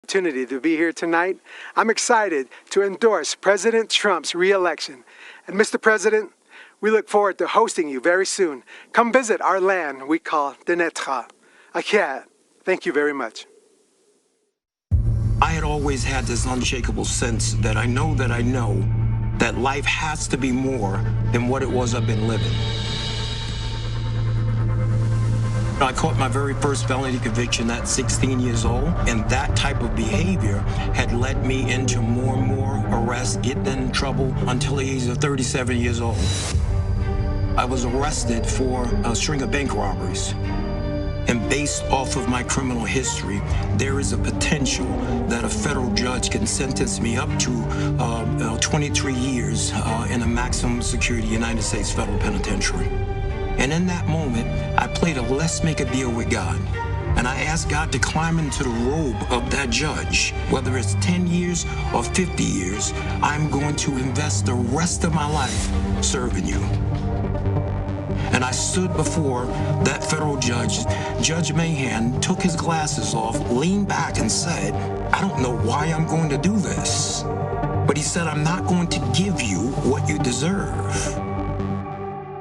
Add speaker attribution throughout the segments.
Speaker 1: Opportunity to be here tonight. I'm excited to endorse President Trump's re-election. And Mr. President, we look forward to hosting you very soon. Come visit our land we call Denetra. Akia, thank you very much.
Speaker 2: I had always had this unshakable sense that I know that life has to be more than what it was I've been living. I caught my very first felony conviction at 16 years old, and that type of behavior had led me into more and more arrests, getting in trouble until the age of 37 years old. I was arrested for a string of bank robberies. And based off of my criminal history, there is a potential that a federal judge can sentence me up to 23 years in a maximum security United States federal penitentiary. And in that moment, I played a let's make a deal with God. And I asked God to climb into the robe of that judge. Whether it's 10 years or 50 years, I'm going to invest the rest of my life serving you. And I stood before that federal judge. Judge Mahan took his glasses off, leaned back and said, I don't know why I'm going to do this. But he said, I'm not going to give you what you deserve.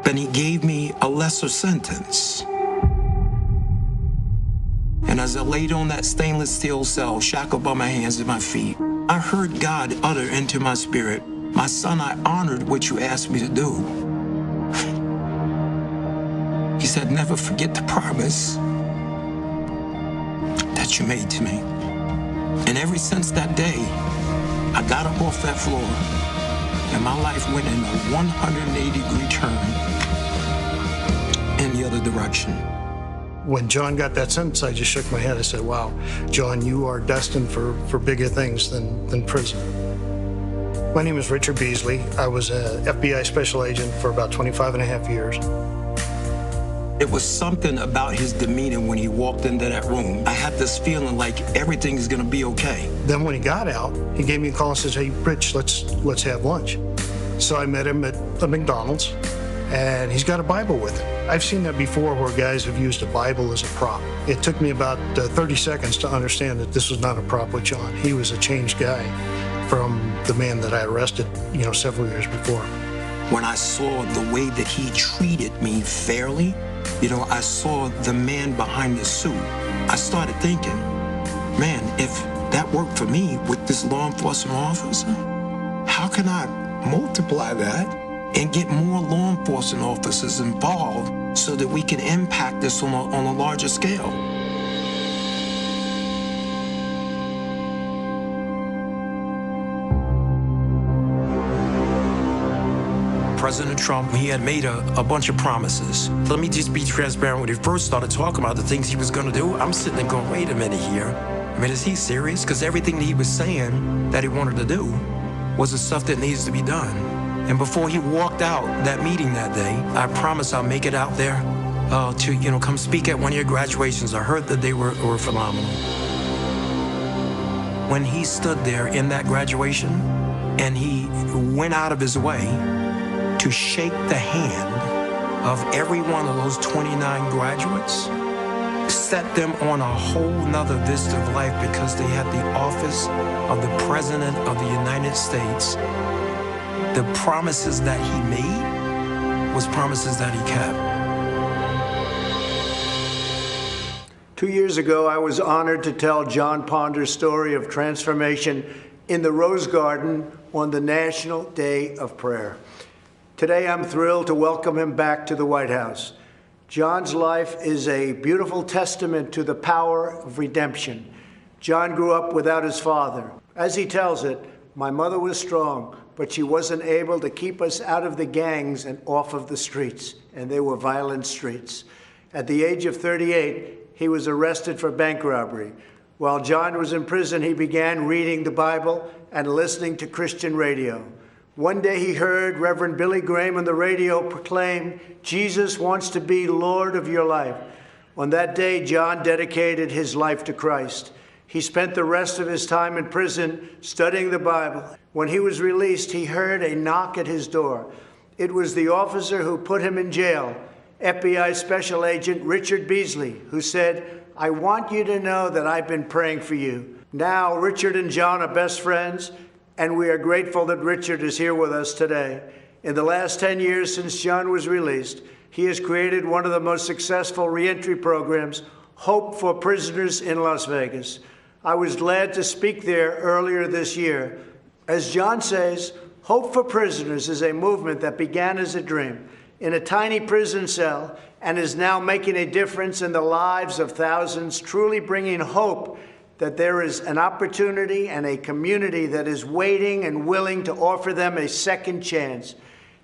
Speaker 2: Then he gave me a lesser sentence. And as I laid on that stainless steel cell, shackled by my hands and my feet, I heard God utter into my spirit, my son, I honored what you asked me to do. He said, never forget the promise that you made to me. And ever since that day, I got up off that floor and my life went in a 180-degree turn in the other direction.
Speaker 3: When John got that sentence, I just shook my head. I said, wow, John, you are destined for bigger things than prison. My name is Richard Beasley. I was an FBI special agent for about 25 and a half years.
Speaker 2: It was something about his demeanor when he walked into that room. I had this feeling like everything is gonna be okay.
Speaker 3: Then when he got out, he gave me a call and says, hey, Rich, let's have lunch. So I met him at the McDonald's, and he's got a Bible with him. I've seen that before where guys have used a Bible as a prop. It took me about 30 seconds to understand that this was not a prop with John. He was a changed guy from the man that I arrested, several years before.
Speaker 2: When I saw the way that he treated me fairly, I saw the man behind the suit. I started thinking, man, if that worked for me with this law enforcement officer, how can I multiply that and get more law enforcement officers involved so that we can impact this on a larger scale? President Trump, he had made a bunch of promises. Let me just be transparent. When he first started talking about the things he was going to do, I'm sitting there going, wait a minute here. I mean, is he serious? Because everything that he was saying that he wanted to do was the stuff that needs to be done. And before he walked out that meeting that day, I promised I'll make it out there to, come speak at one of your graduations. I heard that they were phenomenal. When he stood there in that graduation and he went out of his way to shake the hand of every one of those 29 graduates, set them on a whole nother vista of life because they had the office of the President of the United States. The promises that he made was promises that he kept.
Speaker 4: 2 years ago, I was honored to tell Jon Ponder's story of transformation in the Rose Garden on the National Day of Prayer. Today, I'm thrilled to welcome him back to the White House. Jon's life is a beautiful testament to the power of redemption. Jon grew up without his father. As he tells it, my mother was strong, but she wasn't able to keep us out of the gangs and off of the streets, and they were violent streets. At the age of 38, he was arrested for bank robbery. While Jon was in prison, he began reading the Bible and listening to Christian radio. One day he heard Reverend Billy Graham on the radio proclaim, Jesus wants to be Lord of your life. On that day, Jon dedicated his life to Christ. He spent the rest of his time in prison studying the Bible. When he was released, he heard a knock at his door. It was the officer who put him in jail, FBI Special Agent Richard Beasley, who said, I want you to know that I've been praying for you. Now, Richard and John are best friends, and we are grateful that Richard is here with us today. In the last 10 years since John was released, he has created one of the most successful reentry programs, Hope for Prisoners in Las Vegas. I was glad to speak there earlier this year. As John says, Hope for Prisoners is a movement that began as a dream in a tiny prison cell and is now making a difference in the lives of thousands, truly bringing hope that there is an opportunity and a community that is waiting and willing to offer them a second chance.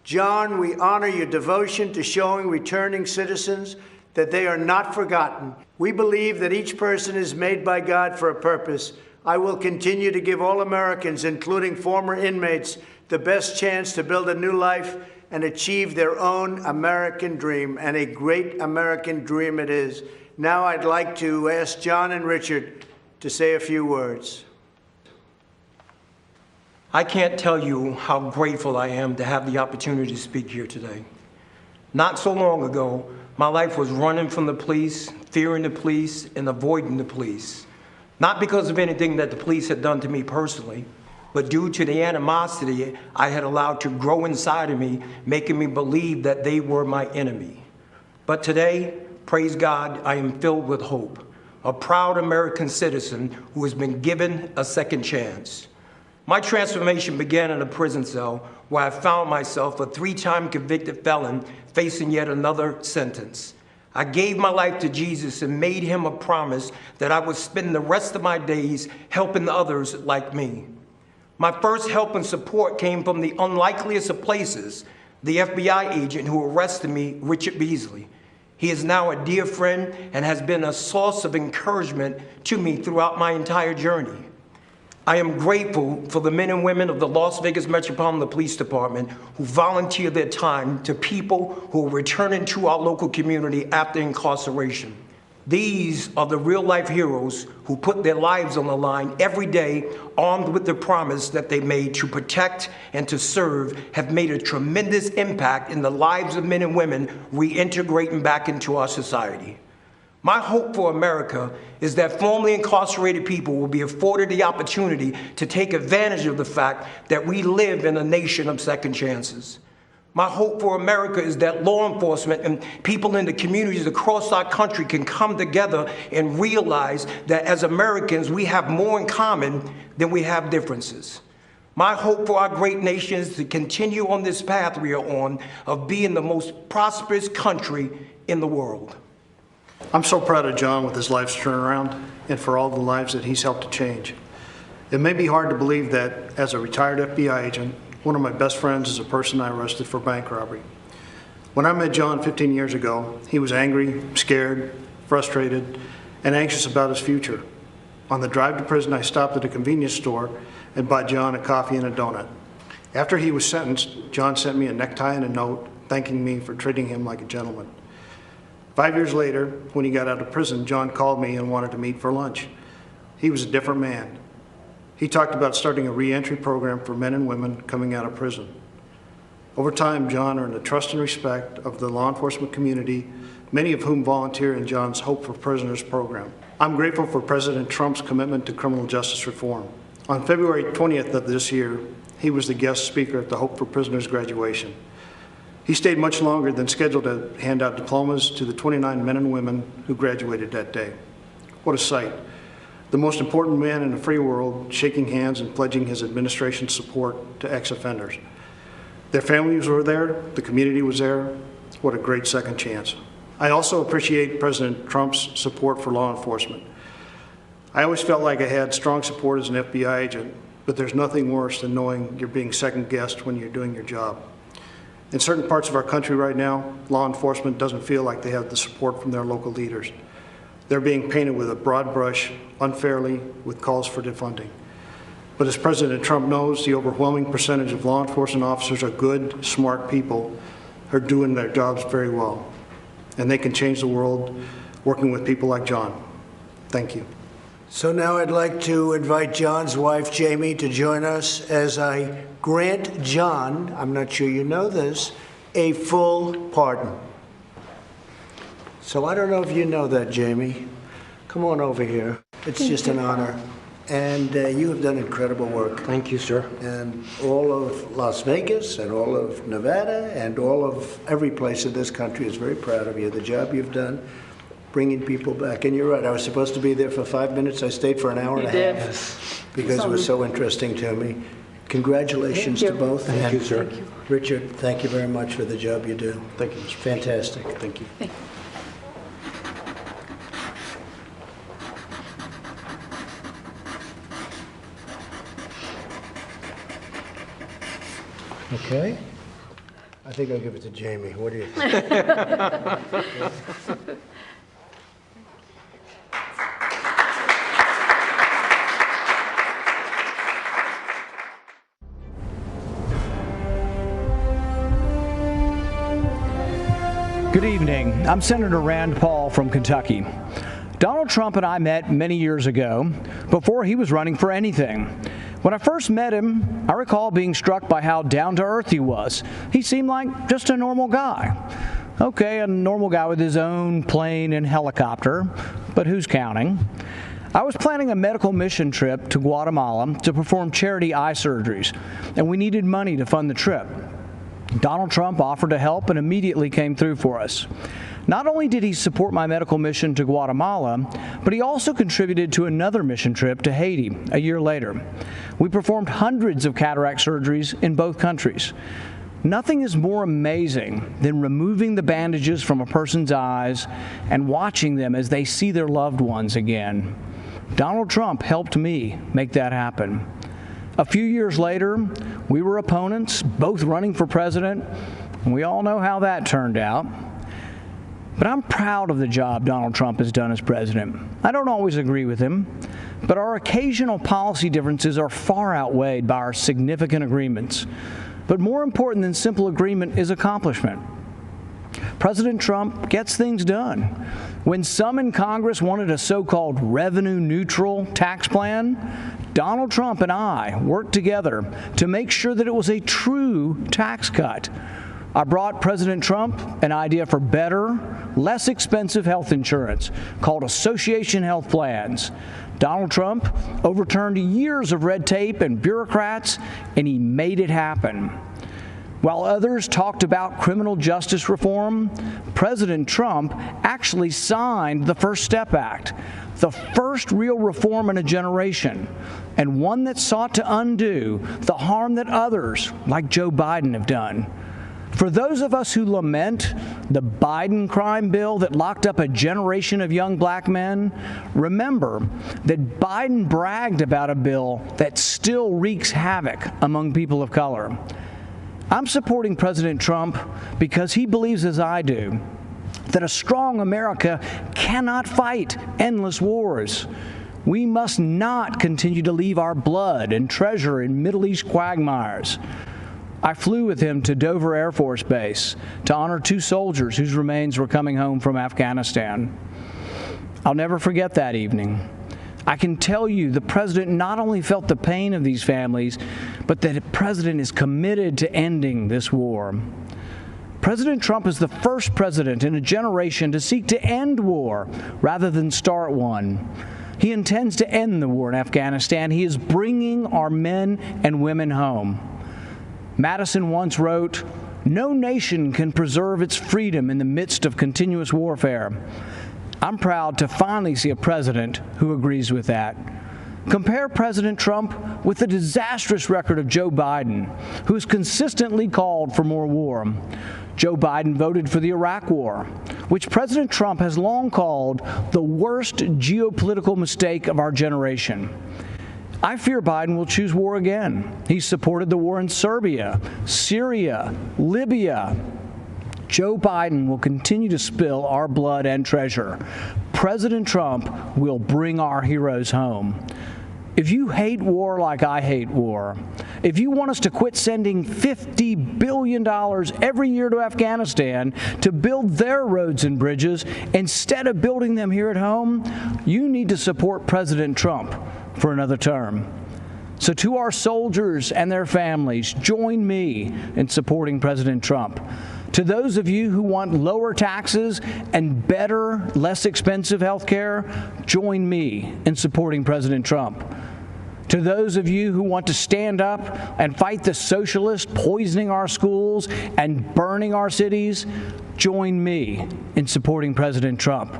Speaker 4: John, we honor your devotion to showing returning citizens that they are not forgotten. We believe that each person is made by God for a purpose. I will continue to give all Americans, including former inmates, the best chance to build a new life and achieve their own American dream, and a great American dream it is. Now I'd like to ask John and Richard to say a few words.
Speaker 2: I can't tell you how grateful I am to have the opportunity to speak here today. Not so long ago, my life was running from the police, fearing the police, and avoiding the police. Not because of anything that the police had done to me personally, but due to the animosity I had allowed to grow inside of me, making me believe that they were my enemy. But today, praise God, I am filled with hope. A proud American citizen who has been given a second chance. My transformation began in a prison cell where I found myself a 3-time convicted felon facing yet another sentence. I gave my life to Jesus and made him a promise that I would spend the rest of my days helping others like me. My first help and support came from the unlikeliest of places, the FBI agent who arrested me, Richard Beasley. He is now a dear friend and has been a source of encouragement to me throughout my entire journey. I am grateful for the men and women of the Las Vegas Metropolitan Police Department who volunteer their time to people who are returning to our local community after incarceration. These are the real-life heroes who put their lives on the line every day, armed with the promise that they made to protect and to serve, have made a tremendous impact in the lives of men and women reintegrating back into our society. My hope for America is that formerly incarcerated people will be afforded the opportunity to take advantage of the fact that we live in a nation of second chances. My hope for America is that law enforcement and people in the communities across our country can come together and realize that as Americans, we have more in common than we have differences. My hope for our great nation is to continue on this path we are on of being the most prosperous country in the world.
Speaker 3: I'm so proud of John with his life's turnaround and for all the lives that he's helped to change. It may be hard to believe that as a retired FBI agent, one of my best friends is a person I arrested for bank robbery. When I met John 15 years ago, he was angry, scared, frustrated, and anxious about his future. On the drive to prison, I stopped at a convenience store and bought John a coffee and a donut. After he was sentenced, John sent me a necktie and a note thanking me for treating him like a gentleman. 5 years later, when he got out of prison, John called me and wanted to meet for lunch. He was a different man. He talked about starting a reentry program for men and women coming out of prison. Over time, John earned the trust and respect of the law enforcement community, many of whom volunteer in John's Hope for Prisoners program. I'm grateful for President Trump's commitment to criminal justice reform. On February 20th of this year, he was the guest speaker at the Hope for Prisoners graduation. He stayed much longer than scheduled to hand out diplomas to the 29 men and women who graduated that day. What a sight. The most important man in the free world shaking hands and pledging his administration's support to ex-offenders. Their families were there, the community was there. What a great second chance. I also appreciate President Trump's support for law enforcement. I always felt like I had strong support as an FBI agent, but there's nothing worse than knowing you're being second-guessed when you're doing your job. In certain parts of our country right now, law enforcement doesn't feel like they have the support from their local leaders. They're being painted with a broad brush, unfairly, with calls for defunding. But as President Trump knows, the overwhelming percentage of law enforcement officers are good, smart people who are doing their jobs very well. And they can change the world working with people like John. Thank you.
Speaker 4: So now I'd like to invite John's wife, Jamie, to join us as I grant John, I'm not sure you know this, a full pardon. So I don't know if you know that, Jamie. Come on over here. It's just an honor. And you have done incredible work.
Speaker 2: Thank you, sir.
Speaker 4: And all of Las Vegas and all of Nevada and all of every place in this country is very proud of you, the job you've done, bringing people back. And you're right, I was supposed to be there for 5 minutes. I stayed for an hour and a half because it was so interesting to me. Congratulations to both.
Speaker 2: Thank you, sir.
Speaker 5: Thank you.
Speaker 4: Richard, thank you very much for the job you do.
Speaker 2: Thank you, Mr.
Speaker 4: Fantastic.
Speaker 2: Thank you.
Speaker 5: Thank you.
Speaker 4: Okay. I think I'll give it to Jamie. What do you think?
Speaker 6: Good evening. I'm Senator Rand Paul from Kentucky. Donald Trump and I met many years ago, before he was running for anything. When I first met him, I recall being struck by how down-to-earth he was. He seemed like just a normal guy. Okay, a normal guy with his own plane and helicopter, but who's counting? I was planning a medical mission trip to Guatemala to perform charity eye surgeries, and we needed money to fund the trip. Donald Trump offered to help and immediately came through for us. Not only did he support my medical mission to Guatemala, but he also contributed to another mission trip to Haiti a year later. We performed hundreds of cataract surgeries in both countries. Nothing is more amazing than removing the bandages from a person's eyes and watching them as they see their loved ones again. Donald Trump helped me make that happen. A few years later, we were opponents, both running for president, and we all know how that turned out. But I'm proud of the job Donald Trump has done as president. I don't always agree with him, but our occasional policy differences are far outweighed by our significant agreements. But more important than simple agreement is accomplishment. President Trump gets things done. When some in Congress wanted a so-called revenue-neutral tax plan, Donald Trump and I worked together to make sure that it was a true tax cut. I brought President Trump an idea for better, less expensive health insurance called Association Health Plans. Donald Trump overturned years of red tape and bureaucrats, and he made it happen. While others talked about criminal justice reform, President Trump actually signed the First Step Act, the first real reform in a generation, and one that sought to undo the harm that others, like Joe Biden, have done. For those of us who lament the Biden crime bill that locked up a generation of young black men, remember that Biden bragged about a bill that still wreaks havoc among people of color. I'm supporting President Trump because he believes, as I do, that a strong America cannot fight endless wars. We must not continue to leave our blood and treasure in Middle East quagmires. I flew with him to Dover Air Force Base to honor 2 soldiers whose remains were coming home from Afghanistan. I'll never forget that evening. I can tell you the president not only felt the pain of these families, but that the president is committed to ending this war. President Trump is the first president in a generation to seek to end war rather than start one. He intends to end the war in Afghanistan. He is bringing our men and women home. Madison once wrote, "No nation can preserve its freedom in the midst of continuous warfare." I'm proud to finally see a president who agrees with that. Compare President Trump with the disastrous record of Joe Biden, who has consistently called for more war. Joe Biden voted for the Iraq War, which President Trump has long called the worst geopolitical mistake of our generation. I fear Biden will choose war again. He supported the war in Serbia, Syria, Libya. Joe Biden will continue to spill our blood and treasure. President Trump will bring our heroes home. If you hate war like I hate war, if you want us to quit sending $50 billion every year to Afghanistan to build their roads and bridges instead of building them here at home, you need to support President Trump for another term. So to our soldiers and their families, join me in supporting President Trump. To those of you who want lower taxes and better, less expensive health care, join me in supporting President Trump. To those of you who want to stand up and fight the socialists poisoning our schools and burning our cities, join me in supporting President Trump.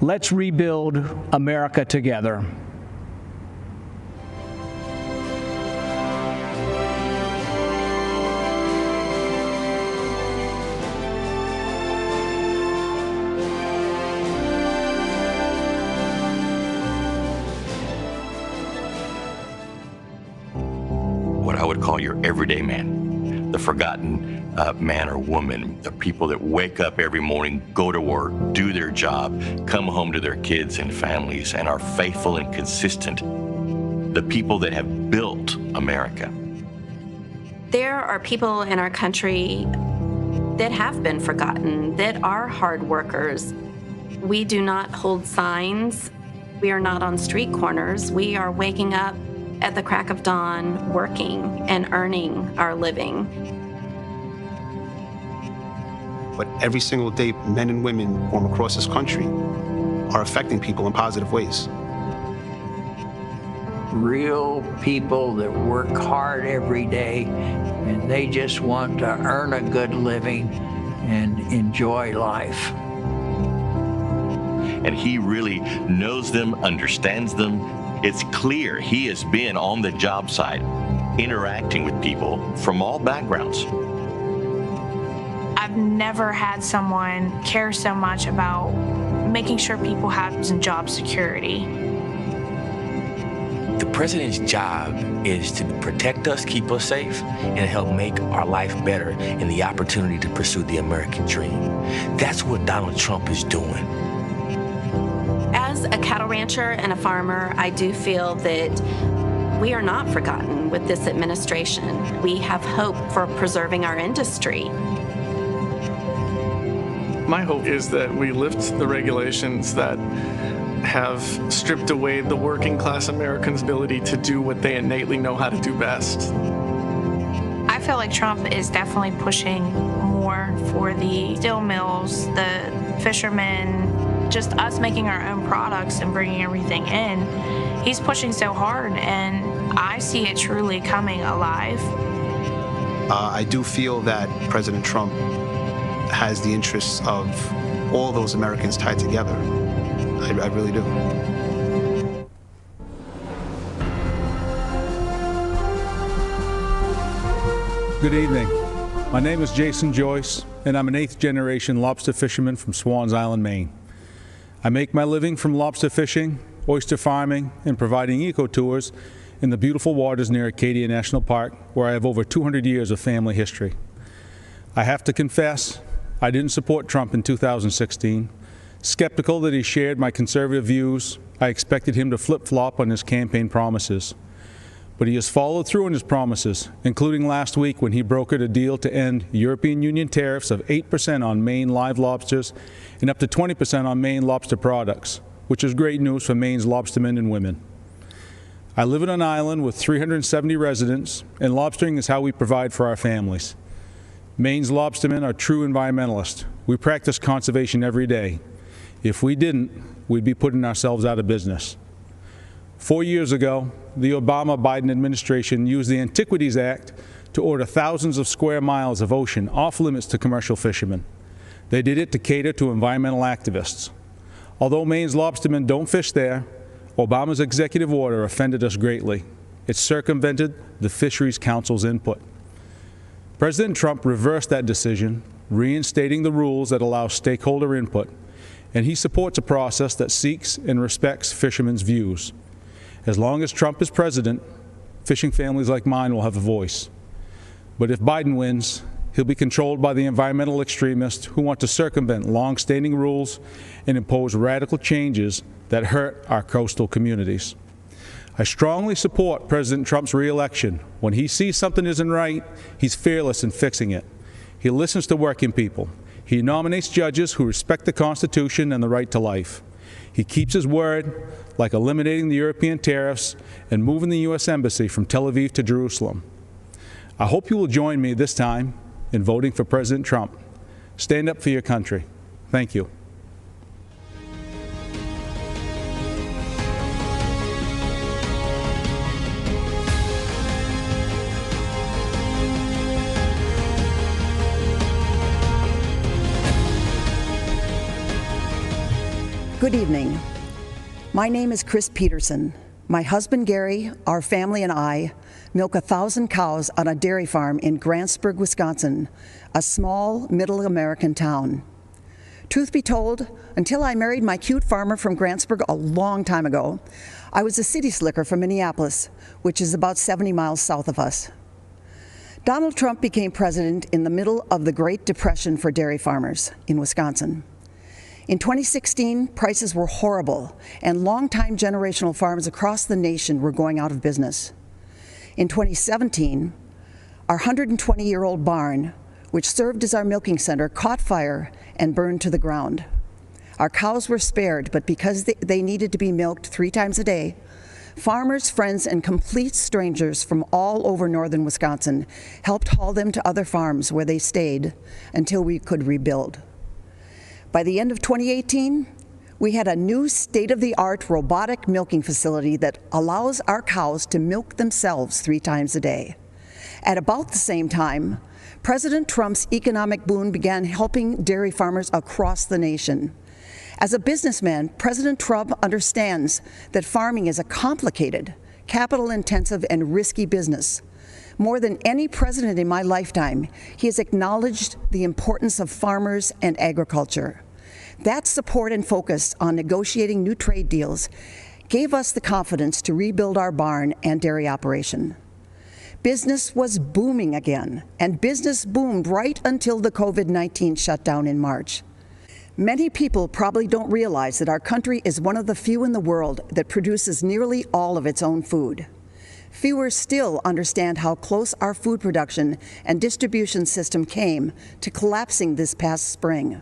Speaker 6: Let's rebuild America together.
Speaker 5: What I would call your everyday man, the forgotten man or woman, the people that wake up every morning, go to work, do their job, come home to their kids and families, and are faithful and consistent. The people that have built America.
Speaker 7: There are people in our country that have been forgotten, that are hard workers. We do not hold signs. We are not on street corners. We are waking up at the crack of dawn, working and earning our living.
Speaker 8: But every single day, men and women from across this country are affecting people in positive ways.
Speaker 9: Real people that work hard every day, and they just want to earn a good living and enjoy life.
Speaker 5: And he really knows them, understands them. It's clear he has been on the job site, interacting with people from all backgrounds.
Speaker 10: I've never had someone care so much about making sure people have some job security.
Speaker 11: The president's job is to protect us, keep us safe, and help make our life better and the opportunity to pursue the American dream. That's what Donald Trump is doing.
Speaker 7: As a cattle rancher and a farmer, I do feel that we are not forgotten with this administration. We have hope for preserving our industry.
Speaker 12: My hope is that we lift the regulations that have stripped away the working class Americans' ability to do what they innately know how to do best.
Speaker 10: I feel like Trump is definitely pushing more for the steel mills, the fishermen, just us making our own products and bringing everything in. He's pushing so hard, and I see it truly coming alive.
Speaker 8: I do feel that President Trump has the interests of all those Americans tied together. I really do.
Speaker 13: Good evening. My name is Jason Joyce, and I'm an 8th-generation lobster fisherman from Swans Island, Maine. I make my living from lobster fishing, oyster farming, and providing eco-tours in the beautiful waters near Acadia National Park, where I have over 200 years of family history. I have to confess, I didn't support Trump in 2016. Skeptical that he shared my conservative views, I expected him to flip-flop on his campaign promises. But he has followed through on his promises, including last week when he brokered a deal to end European Union tariffs of 8% on Maine live lobsters and up to 20% on Maine lobster products, which is great news for Maine's lobstermen and women. I live on an island with 370 residents, and lobstering is how we provide for our families. Maine's lobstermen are true environmentalists. We practice conservation every day. If we didn't, we'd be putting ourselves out of business. 4 years ago, the Obama-Biden administration used the Antiquities Act to order thousands of square miles of ocean off limits to commercial fishermen. They did it to cater to environmental activists. Although Maine's lobstermen don't fish there, Obama's executive order offended us greatly. It circumvented the Fisheries Council's input. President Trump reversed that decision, reinstating the rules that allow stakeholder input, and he supports a process that seeks and respects fishermen's views. As long as Trump is president, fishing families like mine will have a voice. But if Biden wins, he'll be controlled by the environmental extremists who want to circumvent long-standing rules and impose radical changes that hurt our coastal communities. I strongly support President Trump's re-election. When he sees something isn't right, he's fearless in fixing it. He listens to working people. He nominates judges who respect the Constitution and the right to life. He keeps his word, like eliminating the European tariffs and moving the U.S. Embassy from Tel Aviv to Jerusalem. I hope you will join me this time in voting for President Trump. Stand up for your country. Thank you.
Speaker 14: Good evening. My name is Chris Peterson. My husband Gary, our family, and I milk 1,000 cows on a dairy farm in Grantsburg, Wisconsin, a small middle American town. Truth be told, until I married my cute farmer from Grantsburg a long time ago, I was a city slicker from Minneapolis, which is about 70 miles south of us. Donald Trump became president in the middle of the Great Depression for dairy farmers in Wisconsin. In 2016, prices were horrible, and longtime generational farms across the nation were going out of business. In 2017, our 120-year-old barn, which served as our milking center, caught fire and burned to the ground. Our cows were spared, but because they needed to be milked 3 times a day, farmers, friends, and complete strangers from all over northern Wisconsin helped haul them to other farms where they stayed until we could rebuild. By the end of 2018, we had a new state-of-the-art robotic milking facility that allows our cows to milk themselves 3 times a day. At about the same time, President Trump's economic boom began helping dairy farmers across the nation. As a businessman, President Trump understands that farming is a complicated, capital-intensive, and risky business. More than any president in my lifetime, he has acknowledged the importance of farmers and agriculture. That support and focus on negotiating new trade deals gave us the confidence to rebuild our barn and dairy operation. Business was booming again, and business boomed right until the COVID-19 shutdown in March. Many people probably don't realize that our country is one of the few in the world that produces nearly all of its own food. Fewer still understand how close our food production and distribution system came to collapsing this past spring.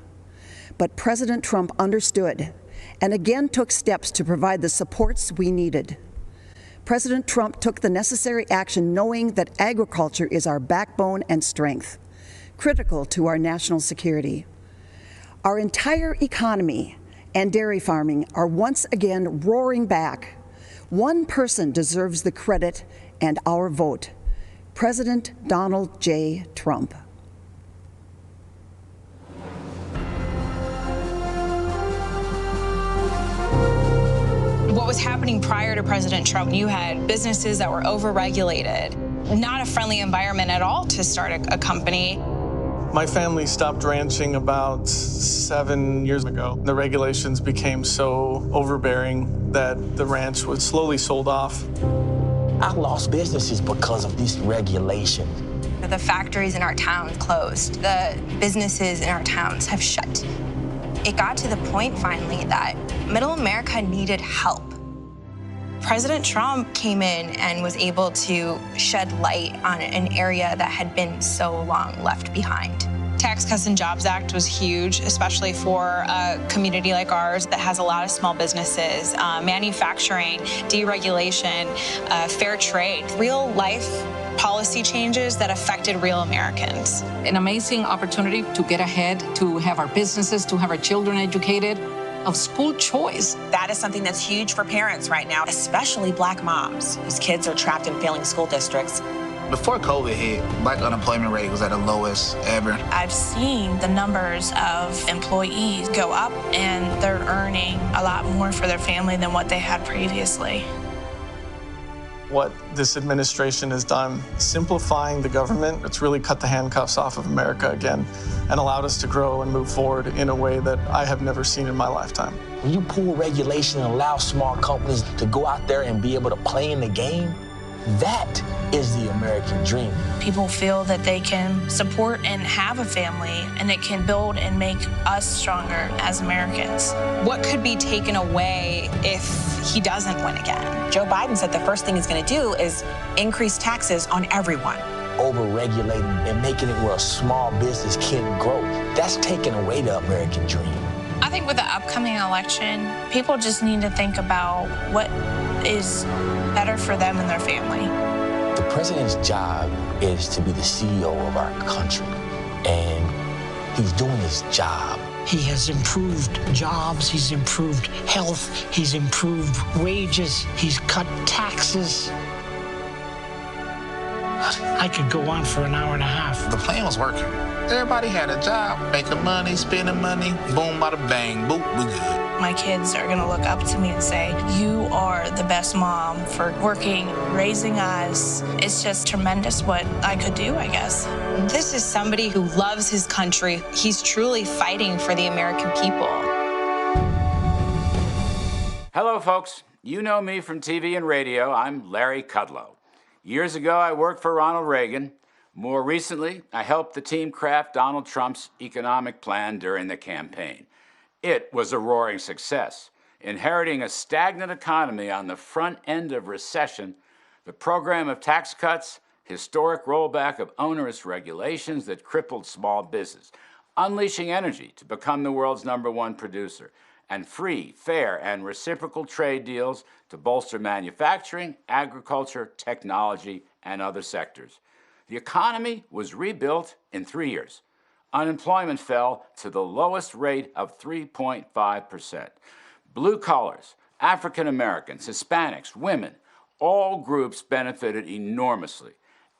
Speaker 14: But President Trump understood and again took steps to provide the supports we needed. President Trump took the necessary action knowing that agriculture is our backbone and strength, critical to our national security. Our entire economy and dairy farming are once again roaring back. One person deserves the credit and our vote: President Donald J. Trump.
Speaker 15: What was happening prior to President Trump, you had businesses that were overregulated, not a friendly environment at all to start a company.
Speaker 12: My family stopped ranching about 7 years ago. The regulations became so overbearing that the ranch was slowly sold off.
Speaker 11: I lost businesses because of this regulation.
Speaker 15: The factories in our town closed. The businesses in our towns have shut. It got to the point finally that middle America needed help. President Trump came in and was able to shed light on an area that had been so long left behind. Tax Cuts and Jobs Act was huge, especially for a community like ours that has a lot of small businesses, manufacturing, deregulation, fair trade, real life policy changes that affected real Americans.
Speaker 16: An amazing opportunity to get ahead, to have our businesses, to have our children educated, of school choice.
Speaker 17: That is something that's huge for parents right now, especially Black moms whose kids are trapped in failing school districts.
Speaker 18: Before COVID hit, Black unemployment rate was at the lowest ever.
Speaker 10: I've seen the numbers of employees go up, and they're earning a lot more for their family than what they had previously.
Speaker 12: What this administration has done, simplifying the government, it's really cut the handcuffs off of America again and allowed us to grow and move forward in a way that I have never seen in my lifetime.
Speaker 11: When you pull regulation and allow small companies to go out there and be able to play in the game, that is the American dream.
Speaker 10: People feel that they can support and have a family, and it can build and make us stronger as Americans.
Speaker 15: What could be taken away if he doesn't win again?
Speaker 17: Joe Biden said the first thing he's going to do is increase taxes on everyone.
Speaker 11: Over-regulating and making it where a small business can't grow, that's taking away the American dream.
Speaker 10: I think with the upcoming election, people just need to think about what is better for them and their family.
Speaker 11: The president's job is to be the CEO of our country, and he's doing his job.
Speaker 19: He has improved jobs, he's improved health, he's improved wages, he's cut taxes. I could go on for an hour and a half.
Speaker 18: The plan was working. Everybody had a job, making money, spending money, boom, bada bang, boop, we good.
Speaker 10: My kids are gonna look up to me and say, you are the best mom for working, raising us. It's just tremendous what I could do, I guess.
Speaker 15: This is somebody who loves his country. He's truly fighting for the American people.
Speaker 20: Hello, folks. You know me from TV and radio. I'm Larry Kudlow. Years ago, I worked for Ronald Reagan. More recently, I helped the team craft Donald Trump's economic plan during the campaign. It was a roaring success. Inheriting a stagnant economy on the front end of recession, the program of tax cuts, historic rollback of onerous regulations that crippled small business, unleashing energy to become the world's #1 producer, and free, fair, and reciprocal trade deals to bolster manufacturing, agriculture, technology, and other sectors. The economy was rebuilt in 3 years. Unemployment fell to the lowest rate of 3.5%. Blue collars, African Americans, Hispanics, women, all groups benefited enormously.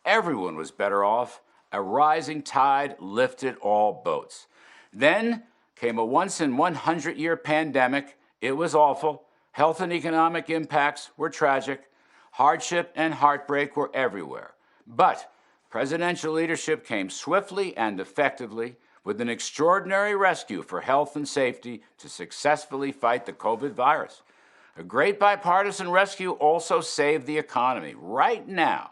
Speaker 20: Everyone was better off. A rising tide lifted all boats. Then came a once-in-100-year pandemic. It was awful. Health and economic impacts were tragic. Hardship and heartbreak were everywhere. But presidential leadership came swiftly and effectively with an extraordinary rescue for health and safety to successfully fight the COVID virus. A great bipartisan rescue also saved the economy. Right now,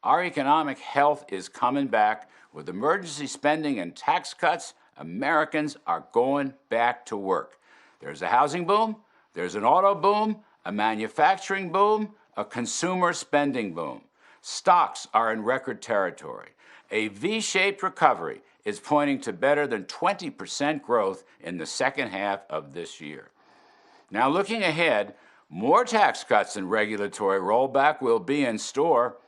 Speaker 20: our economic health is coming back. With emergency spending and tax cuts, Americans are going back to work. There's a housing boom, there's an auto boom, a manufacturing boom, a consumer spending boom. Stocks are in record territory. A V-shaped recovery is pointing to better than 20% growth in the second half of this year. Now, looking ahead, more tax cuts and regulatory rollback will be in store.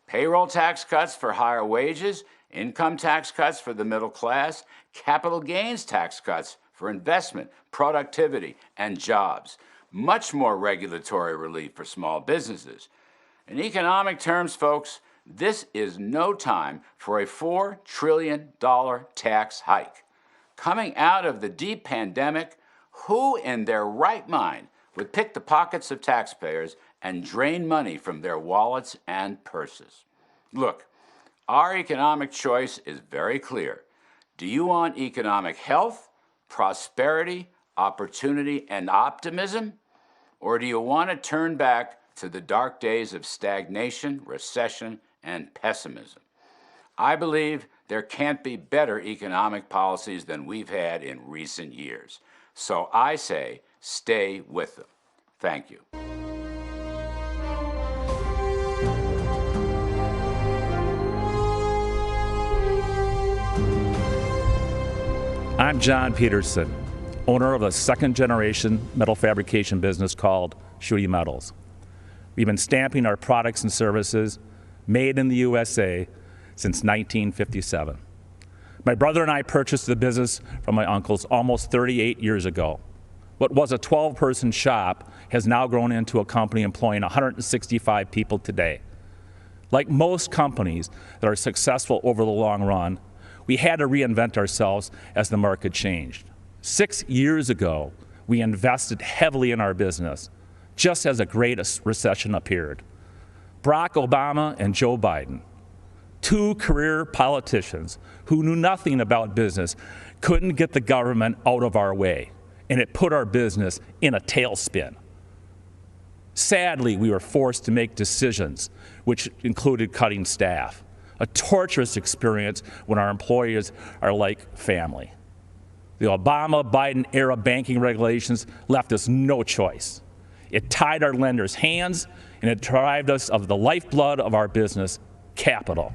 Speaker 20: Payroll tax cuts for higher wages, income tax cuts for the middle class, capital gains tax cuts for investment, productivity, and jobs. Much more regulatory relief for small businesses. In economic terms, folks, this is no time for a $4 trillion tax hike. Coming out of the deep pandemic, who in their right mind would pick the pockets of taxpayers and drain money from their wallets and purses? Look, our economic choice is very clear. Do you want economic health, prosperity, opportunity, and optimism? Or do you want to turn back to the dark days of stagnation, recession, and pessimism? I believe there can't be better economic policies than we've had in recent years. So I say, stay with them. Thank you.
Speaker 21: I'm Jon Peterson, owner of a second-generation metal fabrication business called Shooty Metals. We've been stamping our products and services made in the USA since 1957. My brother and I purchased the business from my uncles almost 38 years ago. What was a 12-person shop has now grown into a company employing 165 people today. Like most companies that are successful over the long run, we had to reinvent ourselves as the market changed. 6 years ago, we invested heavily in our business, just as a great recession appeared. Barack Obama and Joe Biden, two career politicians who knew nothing about business, couldn't get the government out of our way, and it put our business in a tailspin. Sadly, we were forced to make decisions which included cutting staff, a torturous experience when our employees are like family. The Obama-Biden era banking regulations left us no choice. It tied our lenders' hands, and it deprived us of the lifeblood of our business, capital.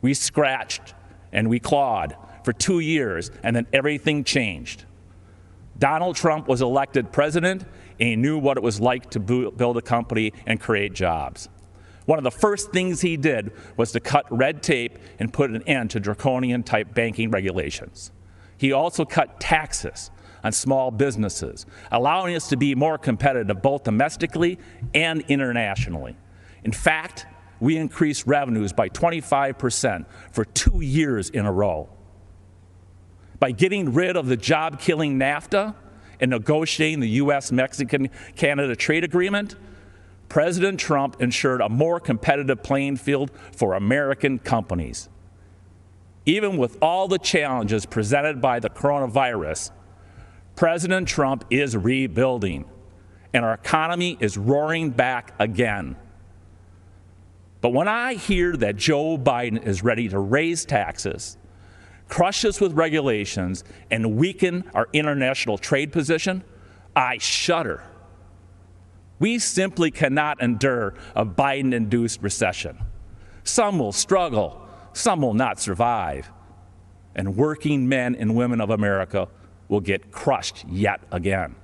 Speaker 21: We scratched and we clawed for 2 years, and then everything changed. Donald Trump was elected president, and he knew what it was like to build a company and create jobs. One of the first things he did was to cut red tape and put an end to draconian-type banking regulations. He also cut taxes on small businesses, allowing us to be more competitive both domestically and internationally. In fact, we increased revenues by 25% for 2 years in a row. By getting rid of the job-killing NAFTA and negotiating the U.S.-Mexican-Canada trade agreement, President Trump ensured a more competitive playing field for American companies. Even with all the challenges presented by the coronavirus, President Trump is rebuilding, and our economy is roaring back again. But when I hear that Joe Biden is ready to raise taxes, crush us with regulations, and weaken our international trade position, I shudder. We simply cannot endure a Biden-induced recession. Some will struggle, some will not survive, and working men and women of America will get crushed yet again.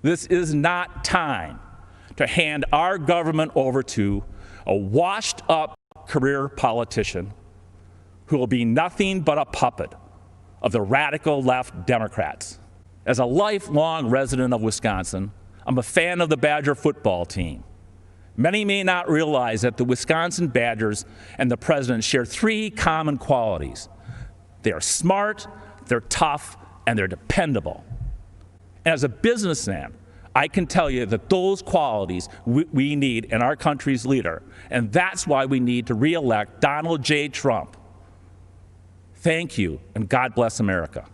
Speaker 21: This is not time to hand our government over to a washed-up career politician who will be nothing but a puppet of the radical left Democrats. As a lifelong resident of Wisconsin, I'm a fan of the Badger football team. Many may not realize that the Wisconsin Badgers and the president share 3 common qualities. They are smart, they're tough, and they're dependable. And as a businessman, I can tell you that those qualities we need in our country's leader, and that's why we need to re-elect Donald J. Trump. Thank you, and God bless America.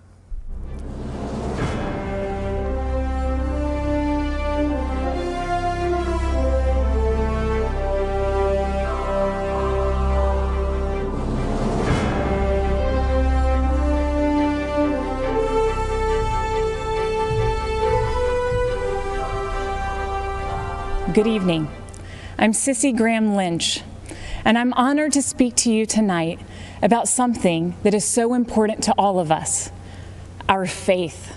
Speaker 1: Good evening. I'm Sissy Graham Lynch, and I'm honored to speak to you tonight about something that is so important to all of us, our faith.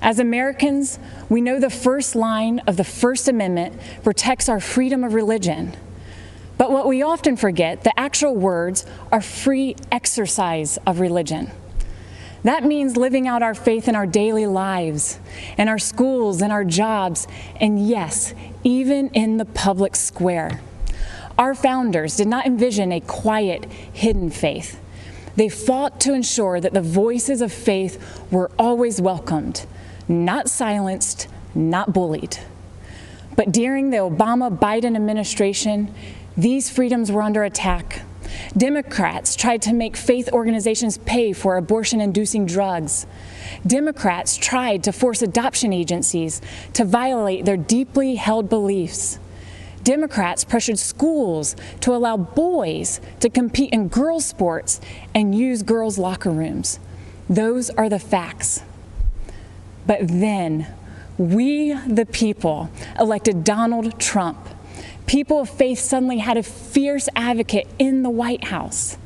Speaker 1: As Americans, we know the first line of the First Amendment protects our freedom of religion. But what we often forget, the actual words are free exercise of religion. That means living out our faith in our daily lives, in our schools, in our jobs, and yes, even in the public square. Our founders did not envision a quiet, hidden faith. They fought to ensure that the voices of faith were always welcomed, not silenced, not bullied. But during the Obama-Biden administration, these freedoms were under attack. Democrats tried to make faith organizations pay for abortion-inducing drugs. Democrats tried to force adoption agencies to violate their deeply held beliefs. Democrats pressured schools to allow boys to compete in girls' sports and use girls' locker rooms. Those are the facts. But then, we, the people, elected Donald Trump. People of faith suddenly had a fierce advocate in the White House.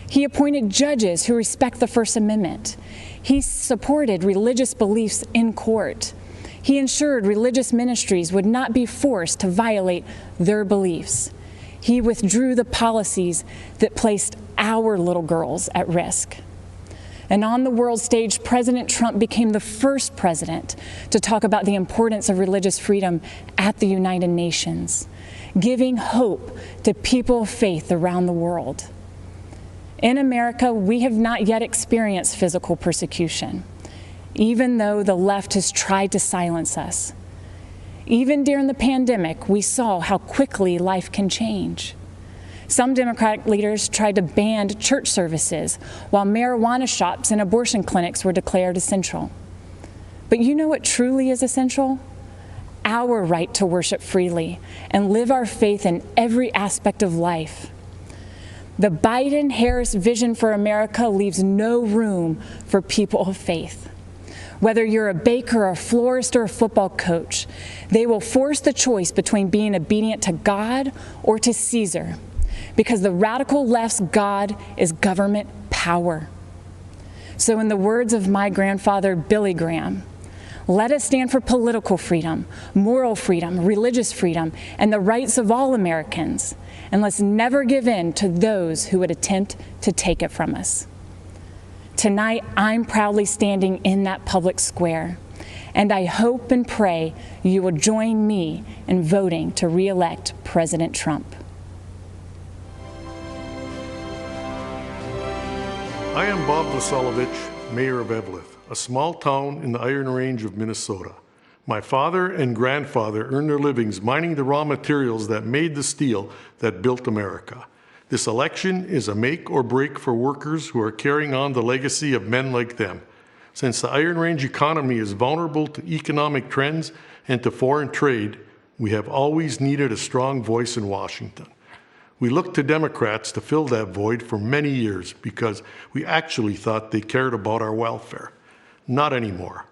Speaker 1: He appointed judges who respect the First Amendment. He supported religious beliefs in court. He ensured religious ministries would not be forced to violate their beliefs. He withdrew the policies that placed our little girls at risk. And on the world stage, President Trump became the first president to talk about the importance of religious freedom at the United Nations, giving hope to people of faith around the world. In America, we have not yet experienced physical persecution, even though the left has tried to silence us. Even during the pandemic, we saw how quickly life can change. Some Democratic leaders tried to ban church services, while marijuana shops and abortion clinics were declared essential. But you know what truly is essential? Our right to worship freely and live our faith in every aspect of life. The Biden-Harris vision for America leaves no room for people of faith. Whether you're a baker, a florist, or a football coach, they will force the choice between being obedient to God or to Caesar, because the radical left's God is government power. So in the words of my grandfather, Billy Graham, let us stand for political freedom, moral freedom, religious freedom, and the rights of all Americans. And let's never give in to those who would attempt to take it from us. Tonight, I'm proudly standing in that public square, and I hope and pray you will join me in voting to re-elect President Trump.
Speaker 3: I am Bob Vlasolovich, Mayor of Eveleth, a small town in the Iron Range of Minnesota. My father and grandfather earned their livings mining the raw materials that made the steel that built America. This election is a make or break for workers who are carrying on the legacy of men like them. Since the Iron Range economy is vulnerable to economic trends and to foreign trade, we have always needed a strong voice in Washington. We looked to Democrats to fill that void for many years because we actually thought they cared about our welfare. Not anymore.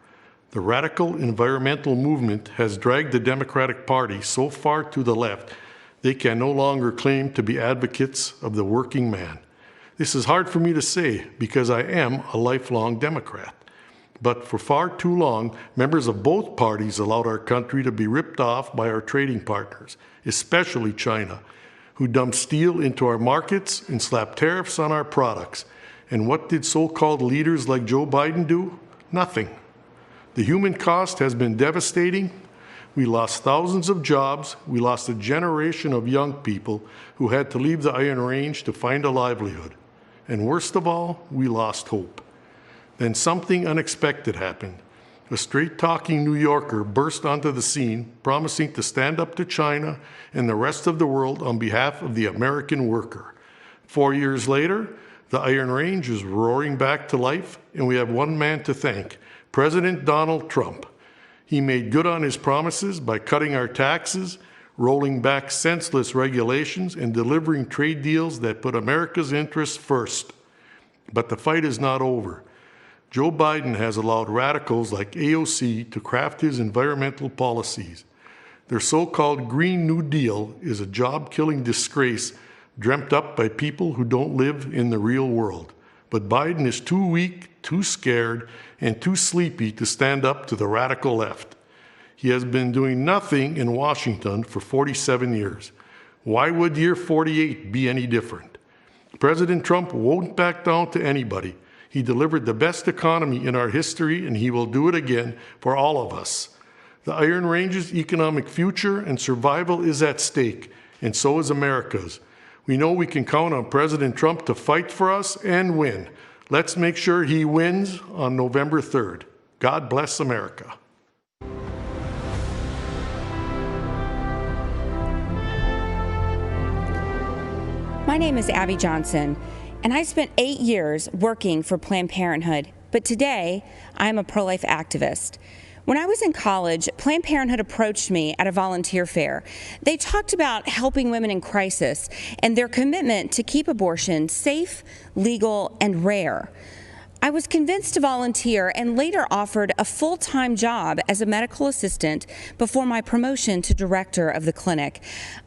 Speaker 3: The radical environmental movement has dragged the Democratic Party so far to the left they can no longer claim to be advocates of the working man. This is hard for me to say because I am a lifelong Democrat. But for far too long, members of both parties allowed our country to be ripped off by our trading partners, especially China, who dumped steel into our markets and slapped tariffs on our products. And what did so-called leaders like Joe Biden do? Nothing. The human cost has been devastating. We lost thousands of jobs. We lost a generation of young people who had to leave the Iron Range to find a livelihood. And worst of all, we lost hope. Then something unexpected happened. A straight-talking New Yorker burst onto the scene, promising to stand up to China and the rest of the world on behalf of the American worker. 4 years later, the Iron Range is roaring back to life, and we have one man to thank, President Donald Trump. He made good on his promises by cutting our taxes, rolling back senseless regulations, and delivering trade deals that put America's interests first. But the fight is not over. Joe Biden has allowed radicals like AOC to craft his environmental policies. Their so-called Green New Deal is a job-killing disgrace dreamt up by people who don't live in the real world. But Biden is too weak, too scared, and too sleepy to stand up to the radical left. He has been doing nothing in Washington for 47 years. Why would year 48 be any different? President Trump won't back down to anybody. He delivered the best economy in our history, and he will do it again for all of us. The Iron Range's economic future and survival is at stake, and so is America's. We know we can count on President Trump to fight for us and win. Let's make sure he wins on November 3rd. God bless America.
Speaker 22: My name is Abby Johnson, and I spent 8 years working for Planned Parenthood, but today I'm a pro-life activist. When I was in college, Planned Parenthood approached me at a volunteer fair. They talked about helping women in crisis and their commitment to keep abortion safe, legal, and rare. I was convinced to volunteer and later offered a full-time job as a medical assistant before my promotion to director of the clinic.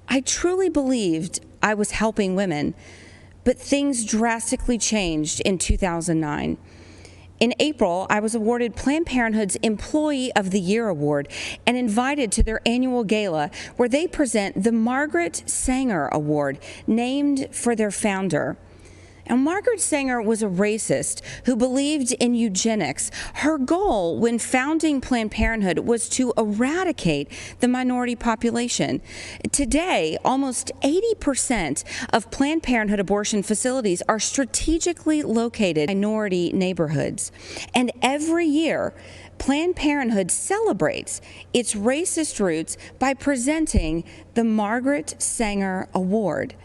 Speaker 22: I truly believed I was helping women, but things drastically changed in 2009. In April, I was awarded Planned Parenthood's Employee of the Year Award and invited to their annual gala where they present the Margaret Sanger Award, named for their founder. Now, Margaret Sanger was a racist who believed in eugenics. Her goal when founding Planned Parenthood was to eradicate the minority population. Today, almost 80% of Planned Parenthood abortion facilities are strategically located in minority neighborhoods. And every year, Planned Parenthood celebrates its racist roots by presenting the Margaret Sanger Award.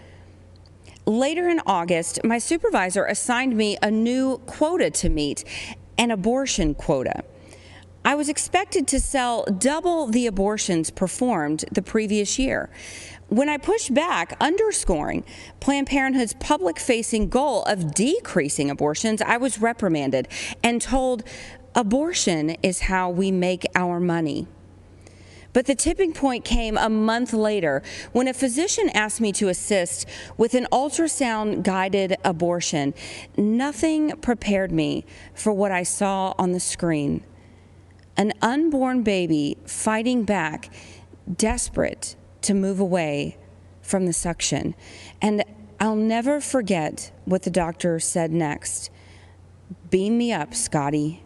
Speaker 22: Later in August, my supervisor assigned me a new quota to meet, an abortion quota. I was expected to sell double the abortions performed the previous year. When I pushed back, underscoring Planned Parenthood's public-facing goal of decreasing abortions, I was reprimanded and told, "Abortion is how we make our money." But the tipping point came a month later when a physician asked me to assist with an ultrasound-guided abortion. Nothing prepared me for what I saw on the screen. An unborn baby fighting back, desperate to move away from the suction. And I'll never forget what the doctor said next. "Beam me up, Scotty."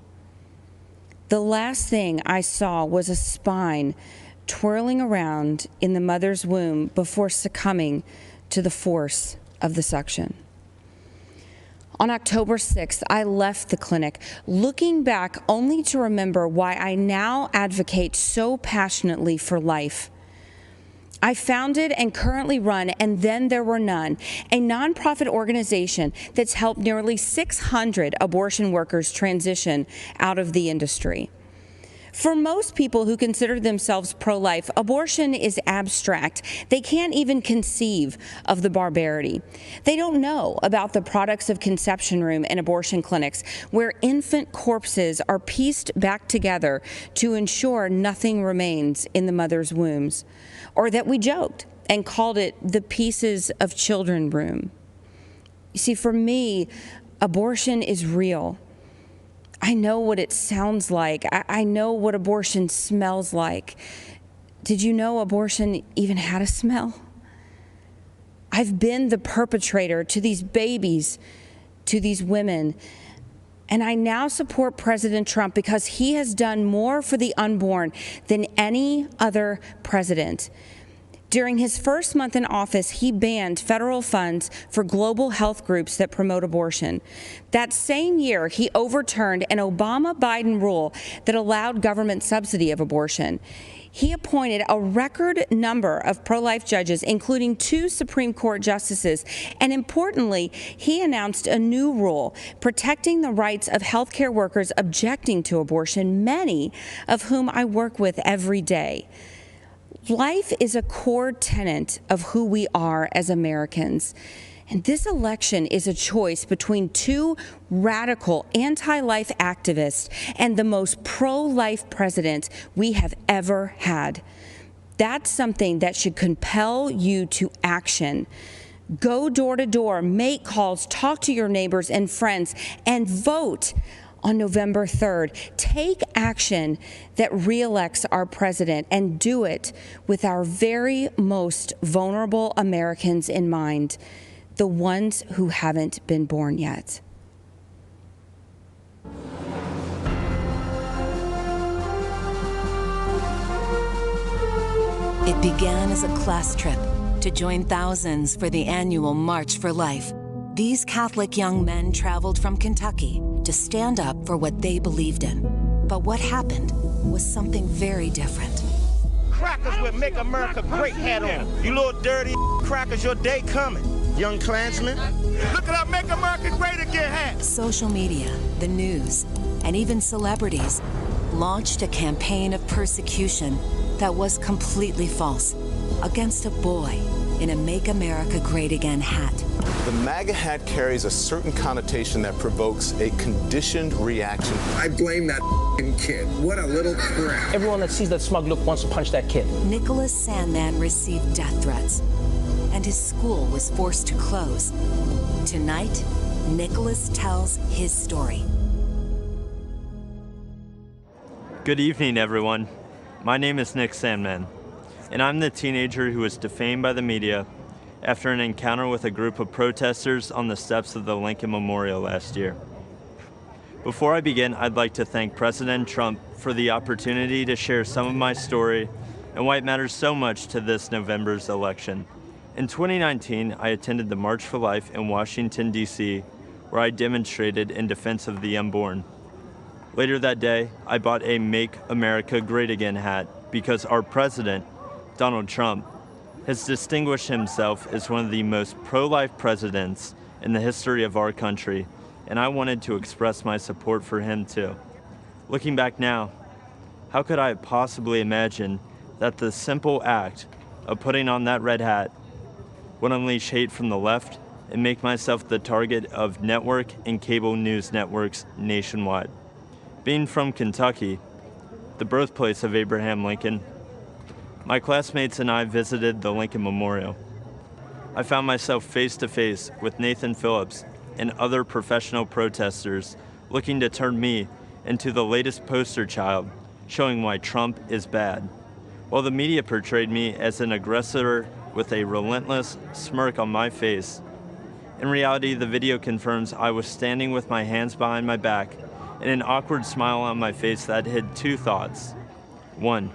Speaker 22: The last thing I saw was a spine twirling around in the mother's womb before succumbing to the force of the suction. On October 6th, I left the clinic, looking back only to remember why I now advocate so passionately for life. I founded and currently run And Then There Were None, a nonprofit organization that's helped nearly 600 abortion workers transition out of the industry. For most people who consider themselves pro-life, abortion is abstract. They can't even conceive of the barbarity. They don't know about the products of conception room and abortion clinics where infant corpses are pieced back together to ensure nothing remains in the mother's wombs, or that we joked and called it the pieces of children room. You see, for me, abortion is real. I know what it sounds like. I know what abortion smells like. Did you know abortion even had a smell? I've been the perpetrator to these babies, to these women, and I now support President Trump because he has done more for the unborn than any other president. During his first month in office, he banned federal funds for global health groups that promote abortion. That same year, he overturned an Obama-Biden rule that allowed government subsidy of abortion. He appointed a record number of pro-life judges, including 2 Supreme Court justices, and importantly, he announced a new rule protecting the rights of healthcare workers objecting to abortion, many of whom I work with every day. Life is a core tenet of who we are as Americans. And this election is a choice between 2 radical anti-life activists and the most pro-life president we have ever had. That's something that should compel you to action. Go door to door, make calls, talk to your neighbors and friends, and vote on November 3rd. Take action that reelects our president, and do it with our very most vulnerable Americans in mind, the ones who haven't been born yet.
Speaker 2: It began as a class trip to join thousands for the annual March for Life. These Catholic young men traveled from Kentucky to stand up for what they believed in. But what happened was something very different.
Speaker 4: Crackers with Make America Great hat on. You little dirty crackers, your day coming. Young Klansmen, look at our Make America Great Again hat.
Speaker 2: Social media, the news, and even celebrities launched a campaign of persecution that was completely false against a boy in a Make America Great Again hat.
Speaker 23: The MAGA hat carries a certain connotation that provokes a conditioned reaction.
Speaker 24: I blame that kid. What a little crap.
Speaker 25: Everyone that sees that smug look wants to punch that kid.
Speaker 2: Nicholas Sandman received death threats, and his school was forced to close. Tonight, Nicholas tells his story.
Speaker 26: Good evening, everyone. My name is Nick Sandman, and I'm the teenager who was defamed by the media after an encounter with a group of protesters on the steps of the Lincoln Memorial last year. Before I begin, I'd like to thank President Trump for the opportunity to share some of my story and why it matters so much to this November's election. In 2019, I attended the March for Life in Washington, D.C., where I demonstrated in defense of the unborn. Later that day, I bought a Make America Great Again hat because our president, Donald Trump, has distinguished himself as one of the most pro-life presidents in the history of our country, and I wanted to express my support for him too. Looking back now, how could I have possibly imagined that the simple act of putting on that red hat would unleash hate from the left and make myself the target of network and cable news networks nationwide? Being from Kentucky, the birthplace of Abraham Lincoln, my classmates and I visited the Lincoln Memorial. I found myself face to face with Nathan Phillips and other professional protesters looking to turn me into the latest poster child showing why Trump is bad, while the media portrayed me as an aggressor with a relentless smirk on my face. In reality, the video confirms I was standing with my hands behind my back and an awkward smile on my face that hid 2 thoughts. 1,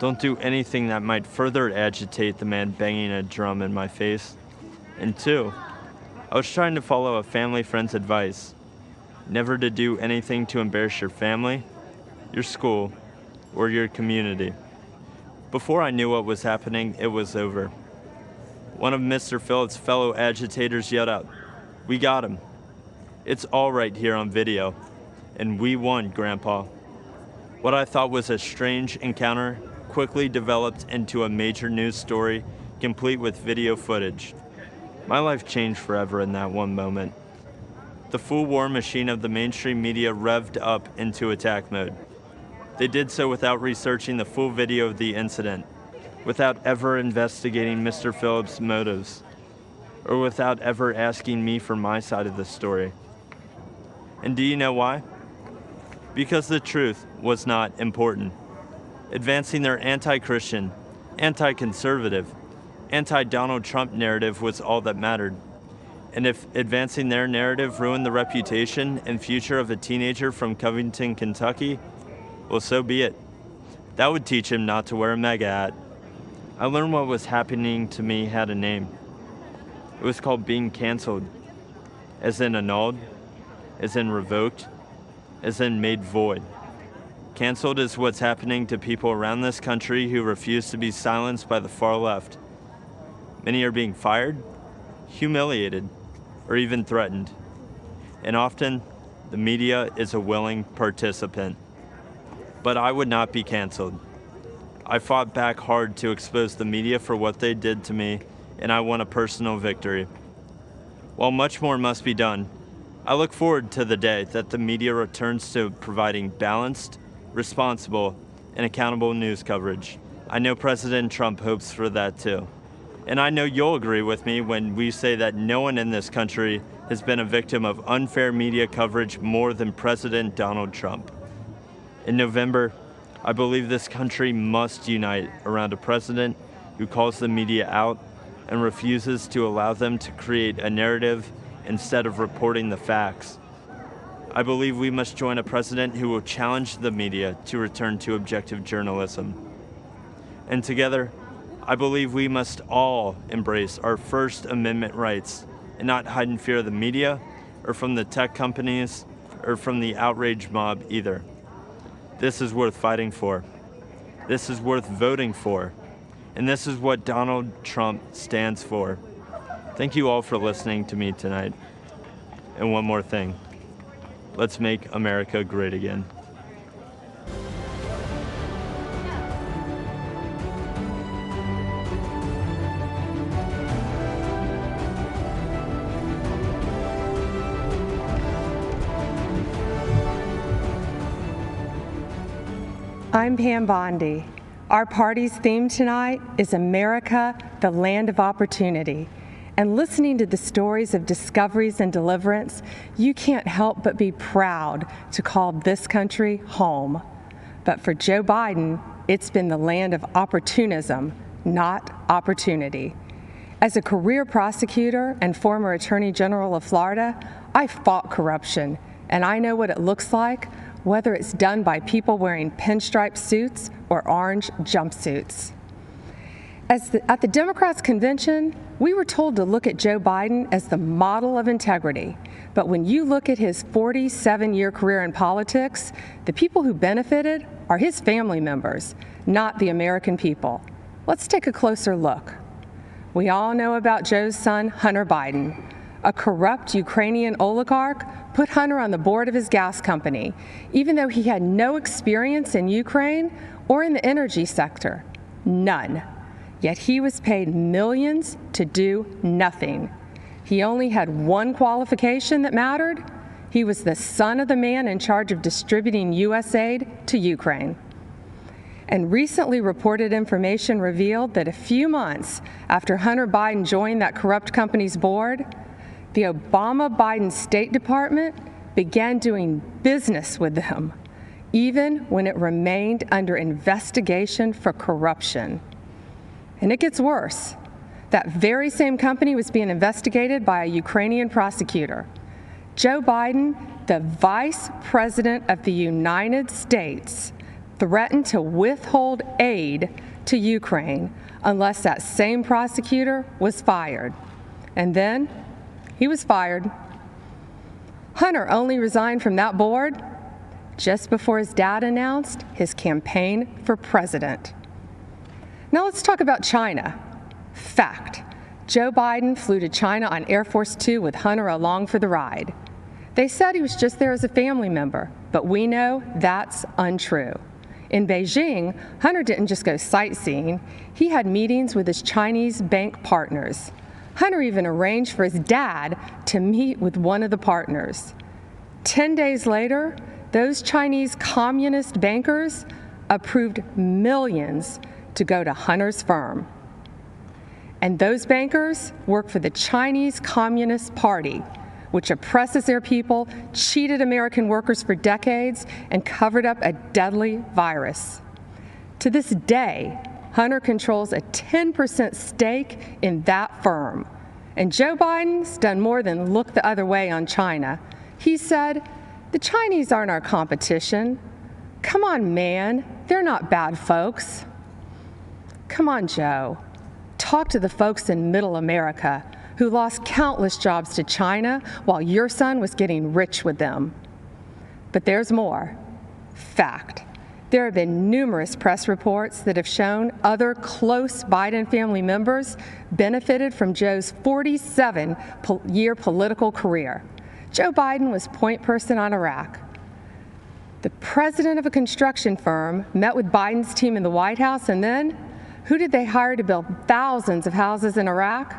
Speaker 26: don't do anything that might further agitate the man banging a drum in my face. And 2, I was trying to follow a family friend's advice, never to do anything to embarrass your family, your school, or your community. Before I knew what was happening, it was over. One of Mr. Phillips' fellow agitators yelled out, "We got him. It's all right here on video. And we won, Grandpa." What I thought was a strange encounter quickly developed into a major news story, complete with video footage. My life changed forever in that one moment. The full war machine of the mainstream media revved up into attack mode. They did so without researching the full video of the incident, without ever investigating Mr. Phillips' motives, or without ever asking me for my side of the story. And do you know why? Because the truth was not important. Advancing their anti-Christian, anti-conservative, anti-Donald Trump narrative was all that mattered. And if advancing their narrative ruined the reputation and future of a teenager from Covington, Kentucky, well, so be it. That would teach him not to wear a MAGA hat. I learned what was happening to me had a name. It was called being canceled, as in annulled, as in revoked, as in made void. Canceled is what's happening to people around this country who refuse to be silenced by the far left. Many are being fired, humiliated, or even threatened. And often, the media is a willing participant. But I would not be canceled. I fought back hard to expose the media for what they did to me, and I won a personal victory. While much more must be done, I look forward to the day that the media returns to providing balanced, responsible, and accountable news coverage. I know President Trump hopes for that too. And I know you'll agree with me when we say that no one in this country has been a victim of unfair media coverage more than President Donald Trump. In November, I believe this country must unite around a president who calls the media out and refuses to allow them to create a narrative instead of reporting the facts. I believe we must join a president who will challenge the media to return to objective journalism. And together, I believe we must all embrace our First Amendment rights and not hide in fear of the media or from the tech companies or from the outrage mob either. This is worth fighting for. This is worth voting for. And this is what Donald Trump stands for. Thank you all for listening to me tonight. And one more thing. Let's make America great again.
Speaker 5: I'm Pam Bondi. Our party's theme tonight is America, the Land of Opportunity. And listening to the stories of discoveries and deliverance, you can't help but be proud to call this country home. But for Joe Biden, it's been the land of opportunism, not opportunity. As a career prosecutor and former Attorney General of Florida, I fought corruption, and I know what it looks like, whether it's done by people wearing pinstripe suits or orange jumpsuits. At the Democrats' convention, we were told to look at Joe Biden as the model of integrity. But when you look at his 47-year career in politics, the people who benefited are his family members, not the American people. Let's take a closer look. We all know about Joe's son, Hunter Biden. A corrupt Ukrainian oligarch put Hunter on the board of his gas company, even though he had no experience in Ukraine or in the energy sector. None. Yet he was paid millions to do nothing. He only had one qualification that mattered. He was the son of the man in charge of distributing U.S. aid to Ukraine. And recently reported information revealed that a few months after Hunter Biden joined that corrupt company's board, the Obama-Biden State Department began doing business with them, even when it remained under investigation for corruption. And it gets worse. That very same company was being investigated by a Ukrainian prosecutor. Joe Biden, the Vice President of the United States, threatened to withhold aid to Ukraine unless that same prosecutor was fired. And then He was fired. Hunter only resigned from that board just before his dad announced his campaign for president. Now let's talk about China. Fact: Joe Biden flew to China on Air Force Two with Hunter along for the ride. They said he was just there as a family member, but we know that's untrue. In Beijing, Hunter didn't just go sightseeing. He had meetings with his Chinese bank partners. Hunter even arranged for his dad to meet with one of the partners. 10 days later, those Chinese communist bankers approved millions to go to Hunter's firm. And those bankers work for the Chinese Communist Party, which oppresses their people, cheated American workers for decades, and covered up a deadly virus. To this day, Hunter controls a 10% stake in that firm. And Joe Biden's done more than look the other way on China. He said, "The Chinese aren't our competition. Come on, man, they're not bad folks." Come on, Joe. Talk to the folks in Middle America who lost countless jobs to China while your son was getting rich with them. But there's more. Fact: there have been numerous press reports that have shown other close Biden family members benefited from Joe's 47-year political career. Joe Biden was point person on Iraq. The president of a construction firm met with Biden's team in the White House, and then who did they hire to build thousands of houses in Iraq?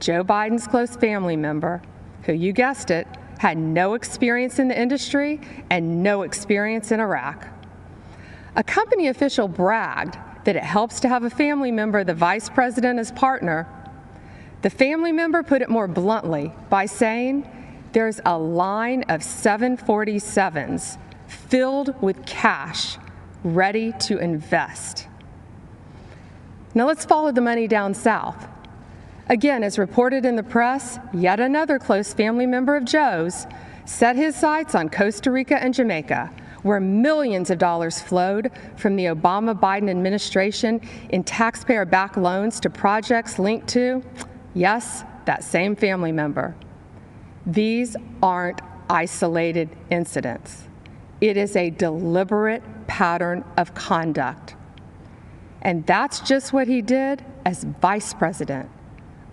Speaker 5: Joe Biden's close family member, who, you guessed it, had no experience in the industry and no experience in Iraq. A company official bragged that it helps to have a family member, the vice president, as partner. The family member put it more bluntly by saying, "There's a line of 747s filled with cash ready to invest." Now let's follow the money down south. Again, as reported in the press, yet another close family member of Joe's set his sights on Costa Rica and Jamaica, where millions of dollars flowed from the Obama-Biden administration in taxpayer-backed loans to projects linked to, yes, that same family member. These aren't isolated incidents. It is a deliberate pattern of conduct. And that's just what he did as vice president.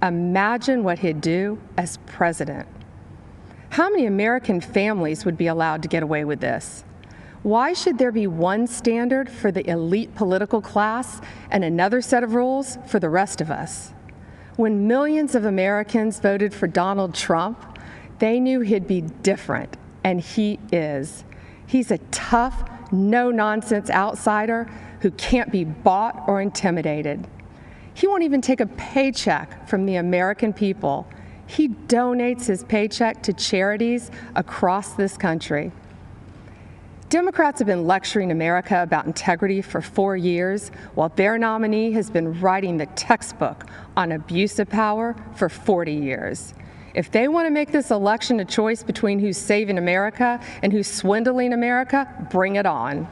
Speaker 5: Imagine what he'd do as president. How many American families would be allowed to get away with this? Why should there be one standard for the elite political class and another set of rules for the rest of us? When millions of Americans voted for Donald Trump, they knew he'd be different, and he is. He's a tough, no-nonsense outsider who can't be bought or intimidated. He won't even take a paycheck from the American people. He donates his paycheck to charities across this country. Democrats have been lecturing America about integrity for 4 years, while their nominee has been writing the textbook on abuse of power for 40 years. If they want to make this election a choice between who's saving America and who's swindling America, bring it on.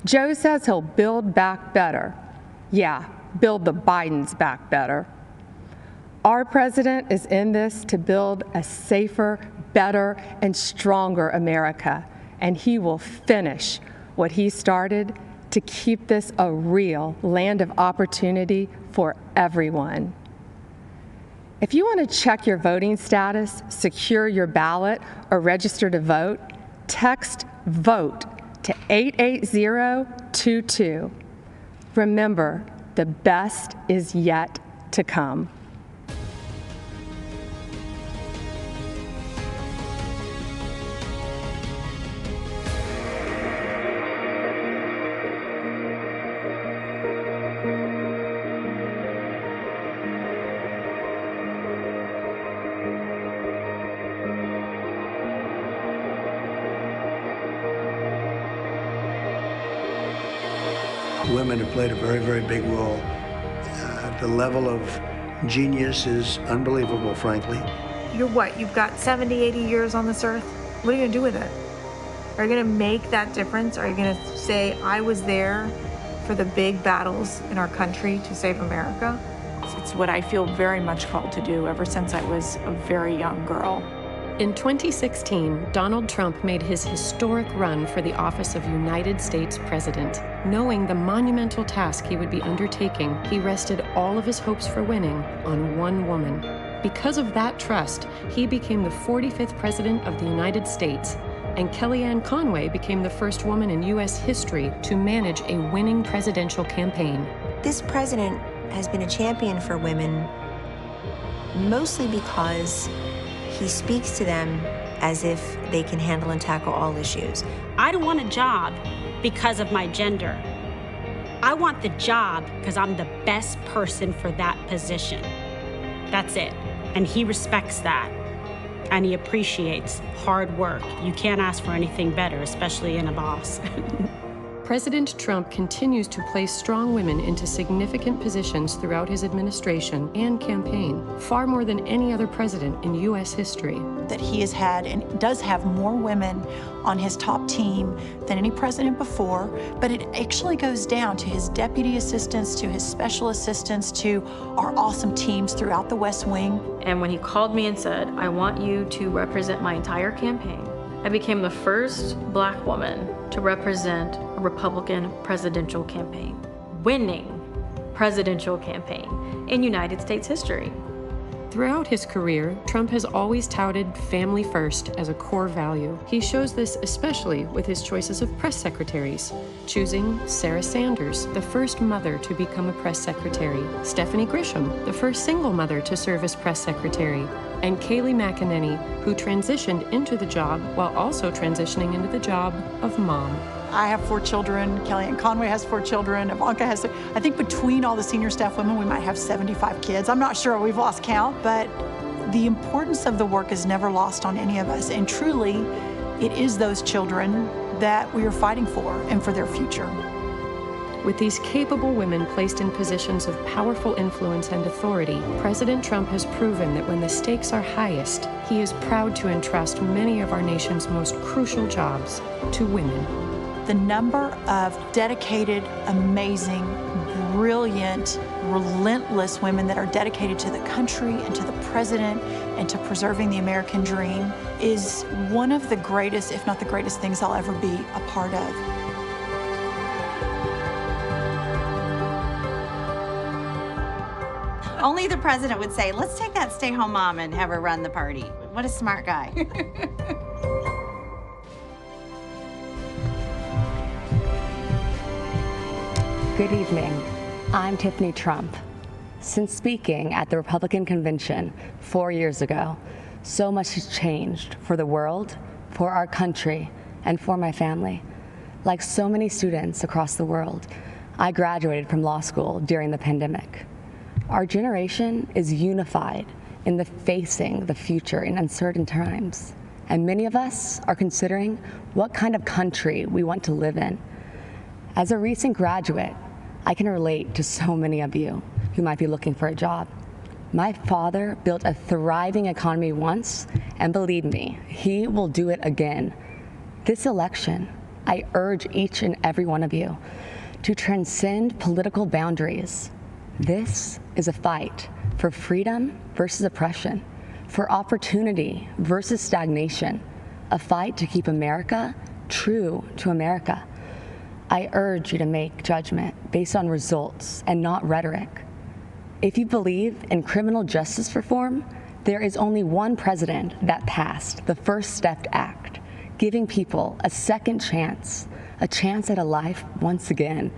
Speaker 5: Joe says he'll build back better. Yeah, build the Bidens back better. Our president is in this to build a safer, better, and stronger America, and he will finish what he started to keep this a real land of opportunity for everyone. If you want to check your voting status, secure your ballot, or register to vote, text VOTE to 88022. Remember, the best is yet to come.
Speaker 24: Women have played a very, very big role. The level of genius is unbelievable, frankly.
Speaker 6: You're what? You've got 70, 80 years on this earth? What are you gonna do with it? Are you gonna make that difference? Are you gonna say, I was there for the big battles in our country to save America? It's what I feel very much called to do ever since I was a very young girl.
Speaker 7: In 2016, Donald Trump made his historic run for the office of United States President. Knowing the monumental task he would be undertaking, he rested all of his hopes for winning on one woman. Because of that trust, he became the 45th President of the United States, and Kellyanne Conway became the first woman in U.S. history to manage a winning presidential campaign.
Speaker 8: This president has been a champion for women mostly because he speaks to them as if they can handle and tackle all issues.
Speaker 9: I don't want a job because of my gender. I want the job because I'm the best person for that position. That's it. And he respects that. And he appreciates hard work. You can't ask for anything better, especially in a boss.
Speaker 7: President Trump continues to place strong women into significant positions throughout his administration and campaign, far more than any other president in U.S. history.
Speaker 13: That he has had and does have more women on his top team than any president before, but it actually goes down to his deputy assistants, to his special assistants, to our awesome teams throughout the West Wing.
Speaker 14: And when he called me and said, I want you to represent my entire campaign, I became the first Black woman to represent a Republican presidential campaign, winning presidential campaign in United States history.
Speaker 7: Throughout his career, Trump has always touted family first as a core value. He shows this especially with his choices of press secretaries, choosing Sarah Sanders, the first mother to become a press secretary, Stephanie Grisham, the first single mother to serve as press secretary, and Kayleigh McEnany, who transitioned into the job while also transitioning into the job of mom.
Speaker 13: I have 4 children, Kellyanne Conway has 4 children, Ivanka has, I think between all the senior staff women, we might have 75 kids. I'm not sure, we've lost count, but the importance of the work is never lost on any of us. And truly, it is those children that we are fighting for and for their future.
Speaker 7: With these capable women placed in positions of powerful influence and authority, President Trump has proven that when the stakes are highest, he is proud to entrust many of our nation's most crucial jobs to women.
Speaker 13: The number of dedicated, amazing, brilliant, relentless women that are dedicated to the country and to the president and to preserving the American dream is one of the greatest, if not the greatest things I'll ever be a part of.
Speaker 16: Only the president would say, let's take that stay-home mom and have her run the party. What a smart guy.
Speaker 27: Good evening. I'm Tiffany Trump. Since speaking at the Republican convention 4 years ago, so much has changed for the world, for our country, and for my family. Like so many students across the world, I graduated from law school during the pandemic. Our generation is unified in the facing the future in uncertain times, and many of us are considering what kind of country we want to live in. As a recent graduate, I can relate to so many of you who might be looking for a job. My father built a thriving economy once, and believe me, he will do it again. This election, I urge each and every one of you to transcend political boundaries. This is a fight for freedom versus oppression, for opportunity versus stagnation, a fight to keep America true to America. I urge you to make judgment based on results and not rhetoric. If you believe in criminal justice reform, there is only one president that passed the First Step Act, giving people a second chance, a chance at a life once again.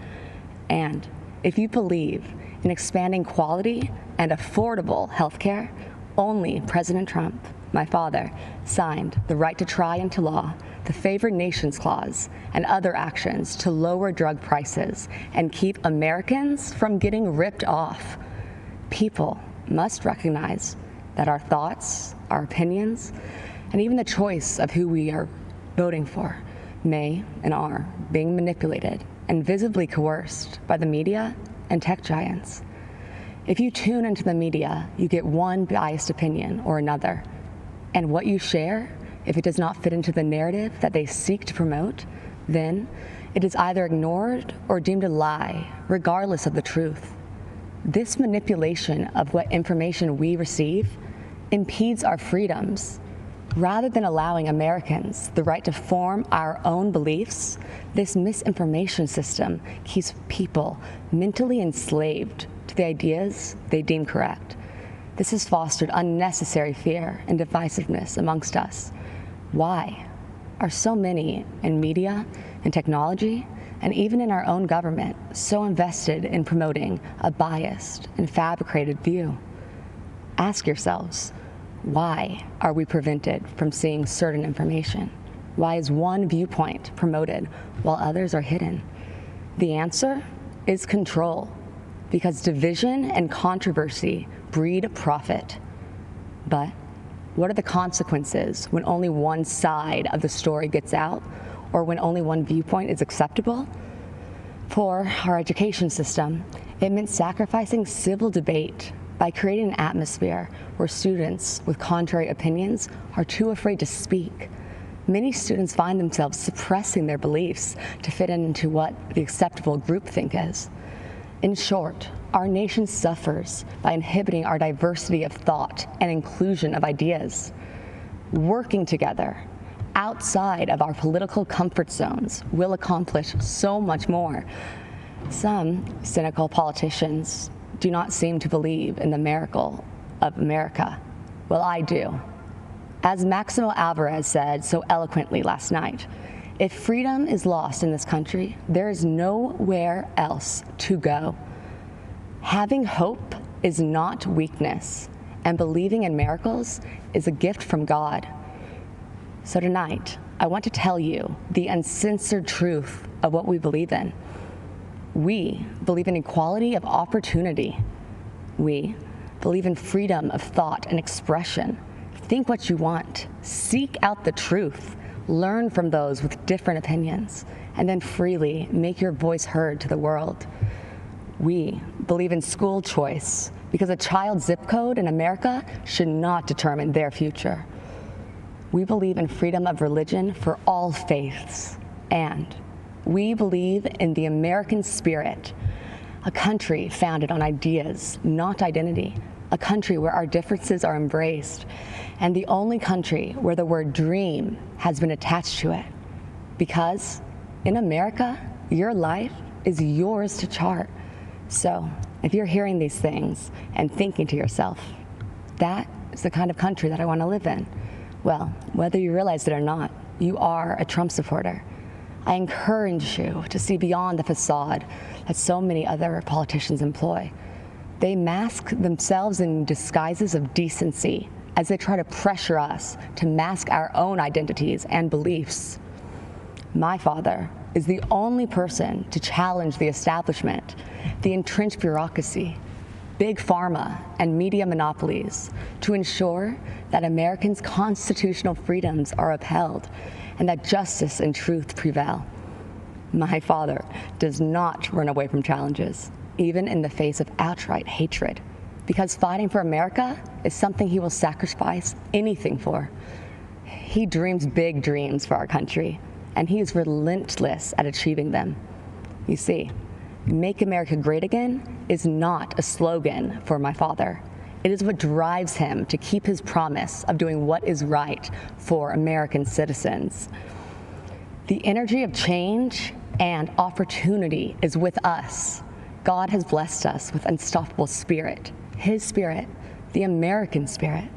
Speaker 27: And if you believe in expanding quality and affordable health care, only President Trump, my father, signed the right to try into law the Favored Nations Clause and other actions to lower drug prices and keep Americans from getting ripped off. People must recognize that our thoughts, our opinions, and even the choice of who we are voting for may and are being manipulated and visibly coerced by the media and tech giants. If you tune into the media, you get one biased opinion or another. And what you share, if it does not fit into the narrative that they seek to promote, then it is either ignored or deemed a lie, regardless of the truth. This manipulation of what information we receive impedes our freedoms. Rather than allowing Americans the right to form our own beliefs, this misinformation system keeps people mentally enslaved to the ideas they deem correct. This has fostered unnecessary fear and divisiveness amongst us. Why are so many in media and technology, and even in our own government, so invested in promoting a biased and fabricated view? Ask yourselves, why are we prevented from seeing certain information? Why is one viewpoint promoted while others are hidden? The answer is control, because division and controversy breed profit. But what are the consequences when only one side of the story gets out, or when only one viewpoint is acceptable? For our education system, it meant sacrificing civil debate by creating an atmosphere where students with contrary opinions are too afraid to speak. Many students find themselves suppressing their beliefs to fit into what the acceptable groupthink is. In short, our nation suffers by inhibiting our diversity of thought and inclusion of ideas. Working together, outside of our political comfort zones, will accomplish so much more. Some cynical politicians do not seem to believe in the miracle of America. Well, I do. As Maximo Alvarez said so eloquently last night, if freedom is lost in this country, there is nowhere else to go. Having hope is not weakness, and believing in miracles is a gift from God. So tonight, I want to tell you the uncensored truth of what we believe in. We believe in equality of opportunity. We believe in freedom of thought and expression. Think what you want. Seek out the truth. Learn from those with different opinions, and then freely make your voice heard to the world. We believe in school choice because a child's zip code in America should not determine their future. We believe in freedom of religion for all faiths, and we believe in the American spirit, a country founded on ideas, not identity, a country where our differences are embraced, and the only country where the word dream has been attached to it. Because in America, your life is yours to chart. So if you're hearing these things and thinking to yourself, that is the kind of country that I want to live in, well, whether you realize it or not, you are a Trump supporter. I encourage you to see beyond the facade that so many other politicians employ. They mask themselves in disguises of decency as they try to pressure us to mask our own identities and beliefs. My father is the only person to challenge the establishment, the entrenched bureaucracy, big pharma, and media monopolies to ensure that Americans' constitutional freedoms are upheld and that justice and truth prevail. My father does not run away from challenges, even in the face of outright hatred, because fighting for America is something he will sacrifice anything for. He dreams big dreams for our country, and he is relentless at achieving them. You see, Make America Great Again is not a slogan for my father. It is what drives him to keep his promise of doing what is right for American citizens. The energy of change and opportunity is with us. God has blessed us with unstoppable spirit, his spirit, the American spirit.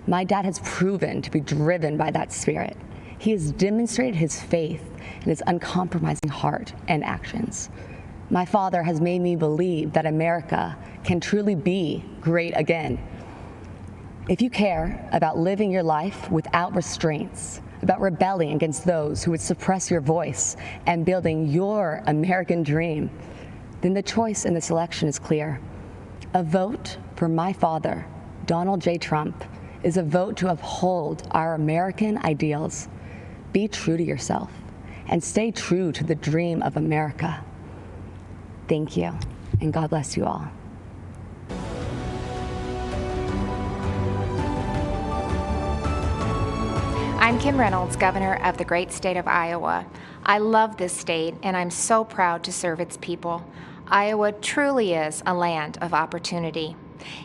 Speaker 27: My dad has proven to be driven by that spirit. He has demonstrated his faith and his uncompromising heart and actions. My father has made me believe that America can truly be great again. If you care about living your life without restraints, about rebelling against those who would suppress your voice and building your American dream, then the choice in this election is clear. A vote for my father, Donald J. Trump, is a vote to uphold our American ideals. Be true to yourself and stay true to the dream of America. Thank you, and God bless you all.
Speaker 10: I'm Kim Reynolds, Governor of the great state of Iowa. I love this state, and I'm so proud to serve its people. Iowa truly is a land of opportunity.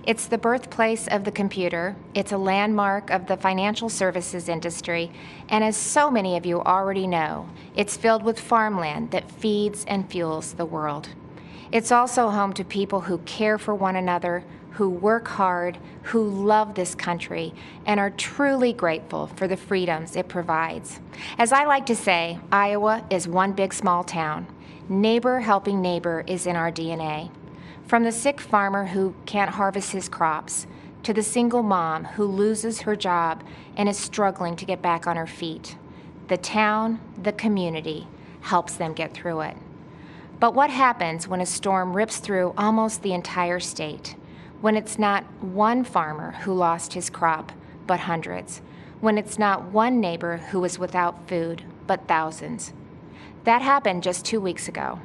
Speaker 10: It's the birthplace of the computer, it's a landmark of the financial services industry, and as so many of you already know, it's filled with farmland that feeds and fuels the world. It's also home to people who care for one another, who work hard, who love this country, and are truly grateful for the freedoms it provides. As I like to say, Iowa is one big small town. Neighbor helping neighbor is in our DNA. From the sick farmer who can't harvest his crops, to the single mom who loses her job and is struggling to get back on her feet, the town, the community, helps them get through it. But what happens when a storm rips through almost the entire state? When it's not one farmer who lost his crop, but hundreds? When it's not one neighbor who was without food, but thousands? That happened just 2 weeks ago.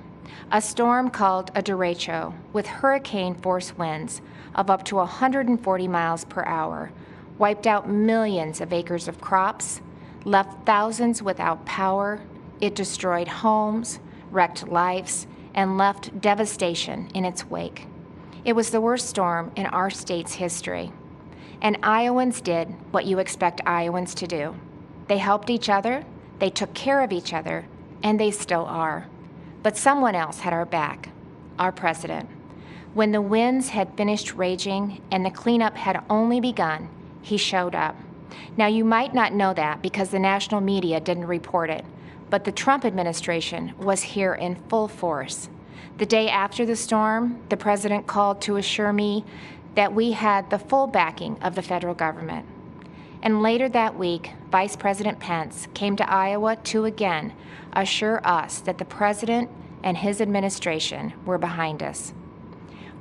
Speaker 10: A storm called a derecho with hurricane-force winds of up to 140 miles per hour wiped out millions of acres of crops, left thousands without power. It destroyed homes, wrecked lives, and left devastation in its wake. It was the worst storm in our state's history. And Iowans did what you expect Iowans to do. They helped each other, they took care of each other, and they still are. But someone else had our back, our president. When the winds had finished raging and the cleanup had only begun, he showed up. Now, you might not know that because the national media didn't report it, but the Trump administration was here in full force. The day after the storm, the president called to assure me that we had the full backing of the federal government. And later that week, Vice President Pence came to Iowa to again assure us that the president and his administration were behind us.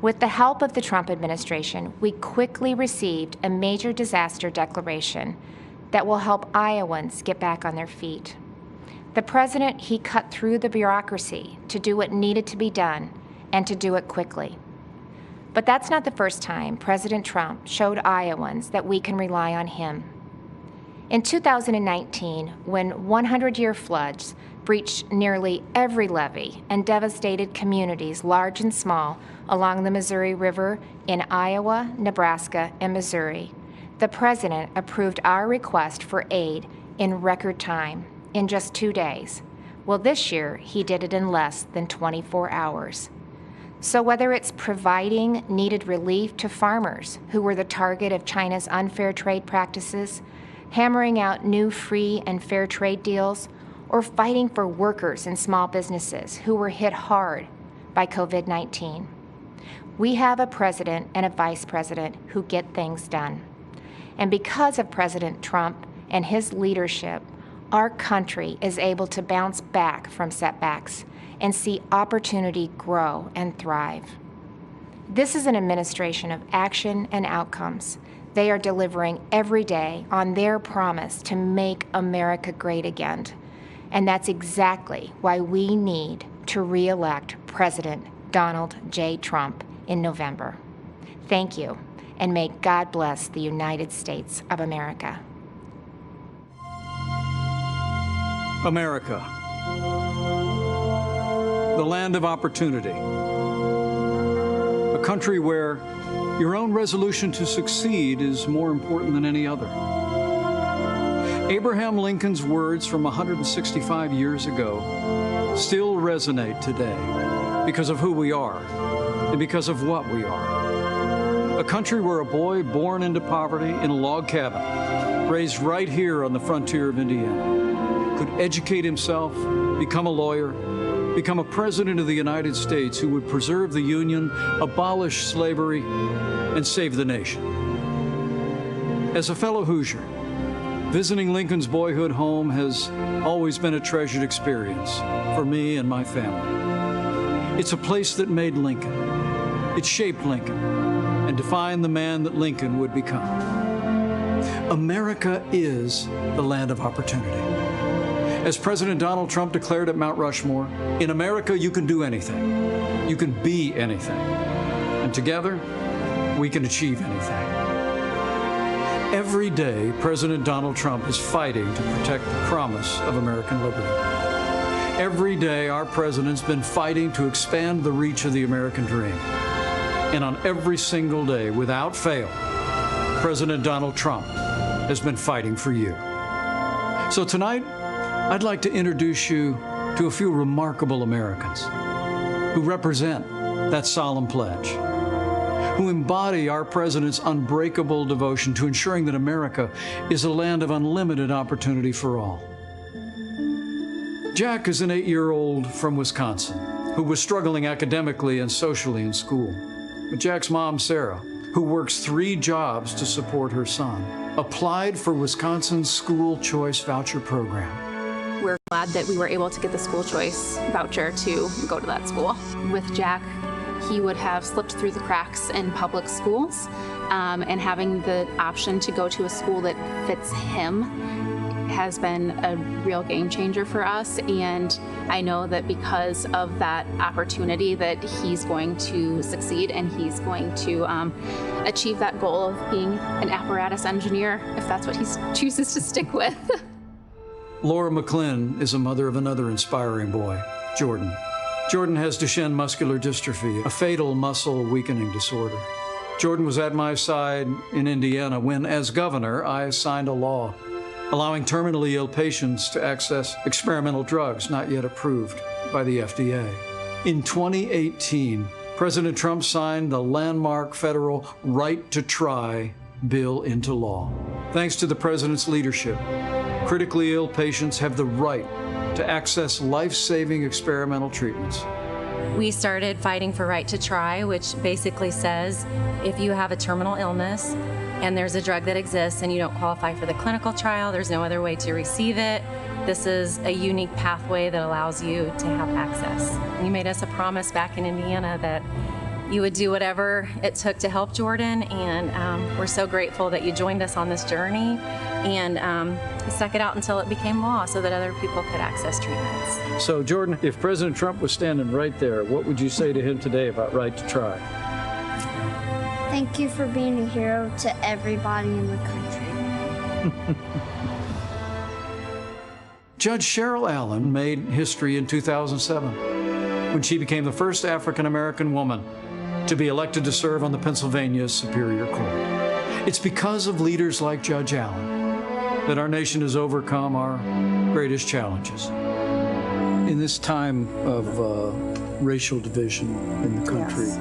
Speaker 10: With the help of the Trump administration, we quickly received a major disaster declaration that will help Iowans get back on their feet. The president, he cut through the bureaucracy to do what needed to be done and to do it quickly. But that's not the first time President Trump showed Iowans that we can rely on him. In 2019, when 100-year floods breached nearly every levee and devastated communities large and small along the Missouri River in Iowa, Nebraska, and Missouri, the president approved our request for aid in record time, in just 2 days. Well, this year, he did it in less than 24 hours. So whether it's providing needed relief to farmers who were the target of China's unfair trade practices, hammering out new free and fair trade deals, or fighting for workers and small businesses who were hit hard by COVID-19, we have a president and a vice president who get things done. And because of President Trump and his leadership, our country is able to bounce back from setbacks and see opportunity grow and thrive. This is an administration of action and outcomes. They are delivering every day on their promise to make America great again. And that's exactly why we need to re-elect President Donald J. Trump in November. Thank you, and may God bless the United States of America.
Speaker 11: America, the land of opportunity, a country where your own resolution to succeed is more important than any other. Abraham Lincoln's words from 165 years ago still resonate today because of who we are and because of what we are. A country where a boy born into poverty in a log cabin, raised right here on the frontier of Indiana, could educate himself, become a lawyer, become a president of the United States who would preserve the Union, abolish slavery, and save the nation. As a fellow Hoosier, visiting Lincoln's boyhood home has always been a treasured experience for me and my family. It's a place that made Lincoln. It shaped Lincoln and defined the man that Lincoln would become. America is the land of opportunity. As President Donald Trump declared at Mount Rushmore, in America you can do anything. You can be anything. And together, we can achieve anything. Every day, President Donald Trump is fighting to protect the promise of American liberty. Every day, our president's been fighting to expand the reach of the American dream. And on every single day, without fail, President Donald Trump has been fighting for you. So tonight, I'd like to introduce you to a few remarkable Americans who represent that solemn pledge, who embody our president's unbreakable devotion to ensuring that America is a land of unlimited opportunity for all. Jack is an 8-year-old from Wisconsin who was struggling academically and socially in school. But Jack's mom, Sarah, who works 3 jobs to support her son, applied for Wisconsin's school choice voucher program.
Speaker 12: We're glad that we were able to get the school choice voucher to go to that school. With Jack, he would have slipped through the cracks in public schools, and having the option to go to a school that fits him has been a real game changer for us. And I know that because of that opportunity that he's going to succeed and he's going to achieve that goal of being an apparatus engineer, if that's what he chooses to stick with.
Speaker 11: Laura McClin is a mother of another inspiring boy, Jordan. Jordan has Duchenne muscular dystrophy, a fatal muscle weakening disorder. Jordan was at my side in Indiana when, as governor, I signed a law allowing terminally ill patients to access experimental drugs not yet approved by the FDA. In 2018, President Trump signed the landmark federal Right to Try bill into law. Thanks to the president's leadership, critically ill patients have the right to access life-saving experimental treatments.
Speaker 15: We started fighting for Right to Try, which basically says if you have a terminal illness and there's a drug that exists and you don't qualify for the clinical trial, there's no other way to receive it. This is a unique pathway that allows you to have access. You made us a promise back in Indiana that you would do whatever it took to help Jordan, and we're so grateful that you joined us on this journey and stuck it out until it became law so that other people could access treatments.
Speaker 11: So Jordan, if President Trump was standing right there, what would you say to him today about Right to Try?
Speaker 17: Thank you for being a hero to everybody in the country.
Speaker 11: Judge Cheryl Allen made history in 2007 when she became the first African-American woman to be elected to serve on the Pennsylvania Superior Court. It's because of leaders like Judge Allen that our nation has overcome our greatest challenges. In this time of racial division in the country,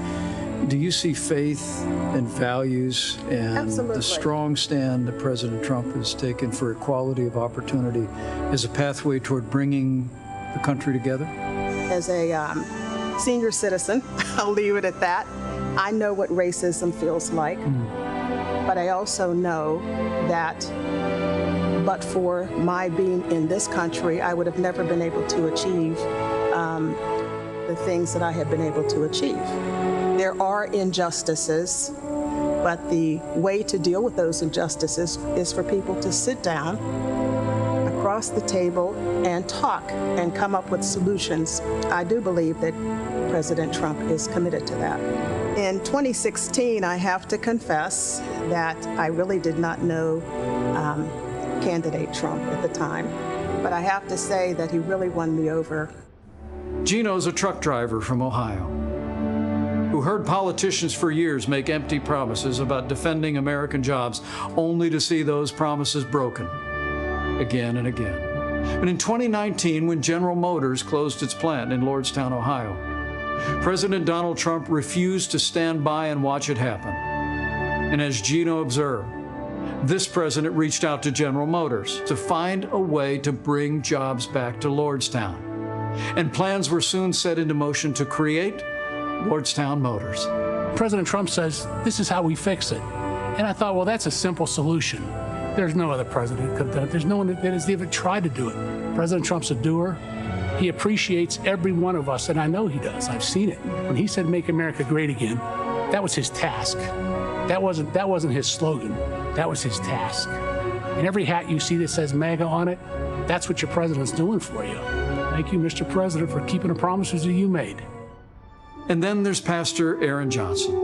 Speaker 11: do you see faith and values and the strong stand that President Trump has taken for equality of opportunity as a pathway toward bringing the country together?
Speaker 18: As a senior citizen, I'll leave it at that. I know what racism feels like, but I also know that but for my being in this country, I would have never been able to achieve the things that I have been able to achieve. There are injustices, but the way to deal with those injustices is for people to sit down across the table and talk and come up with solutions. I do believe that President Trump is committed to that. In 2016, I have to confess that I really did not know candidate Trump at the time, but I have to say that he really won me over.
Speaker 11: Gino's a truck driver from Ohio who heard politicians for years make empty promises about defending American jobs, only to see those promises broken again and again. And in 2019, when General Motors closed its plant in Lordstown, Ohio, President Donald Trump refused to stand by and watch it happen. And as Gino observed, this president reached out to General Motors to find a way to bring jobs back to Lordstown. And plans were soon set into motion to create Lordstown Motors.
Speaker 19: President Trump says, this is how we fix it. And I thought, well, that's a simple solution. There's no other president who could have done it. There's no one that has even tried to do it. President Trump's a doer. He appreciates every one of us, and I know he does. I've seen it. When he said, make America great again, that was his task. That wasn't his slogan. That was his task. And every hat you see that says MAGA on it, that's what your president's doing for you. Thank you, Mr. President, for keeping the promises that you made.
Speaker 11: And then there's Pastor Aaron Johnson.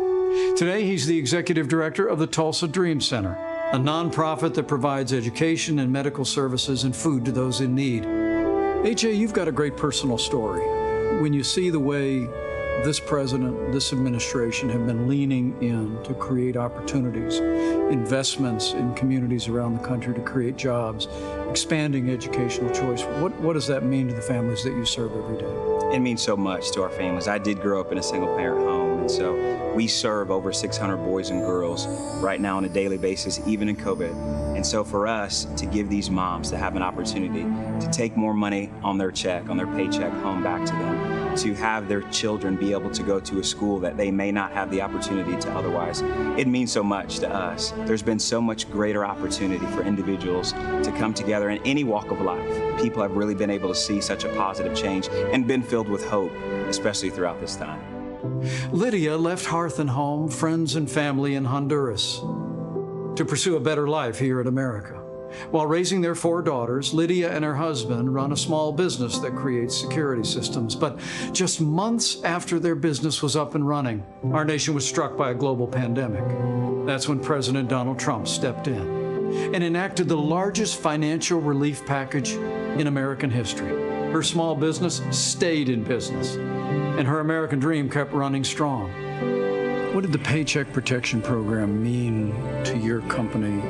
Speaker 11: Today, he's the executive director of the Tulsa Dream Center, a nonprofit that provides education and medical services and food to those in need. AJ, you've got a great personal story. When you see the way this president, this administration have been leaning in to create opportunities, investments in communities around the country to create jobs, expanding educational choice, what does that mean to the families that you serve every day?
Speaker 1: It means so much to our families. I did grow up in a single-parent home, and so we serve over 600 boys and girls right now on a daily basis, even in COVID. And so for us to give these moms to have an opportunity to take more money on their check, on their paycheck home back to them, to have their children be able to go to a school that they may not have the opportunity to otherwise, it means so much to us. There's been so much greater opportunity for individuals to come together in any walk of life. People have really been able to see such a positive change and been filled with hope, especially throughout this time.
Speaker 11: Lydia left hearth and home, friends and family in Honduras to pursue a better life here in America. While raising their 4 daughters, Lydia and her husband run a small business that creates security systems. But just months after their business was up and running, our nation was struck by a global pandemic. That's when President Donald Trump stepped in and enacted the largest financial relief package in American history. Her small business stayed in business, and her American dream kept running strong. What did the Paycheck Protection Program mean to your company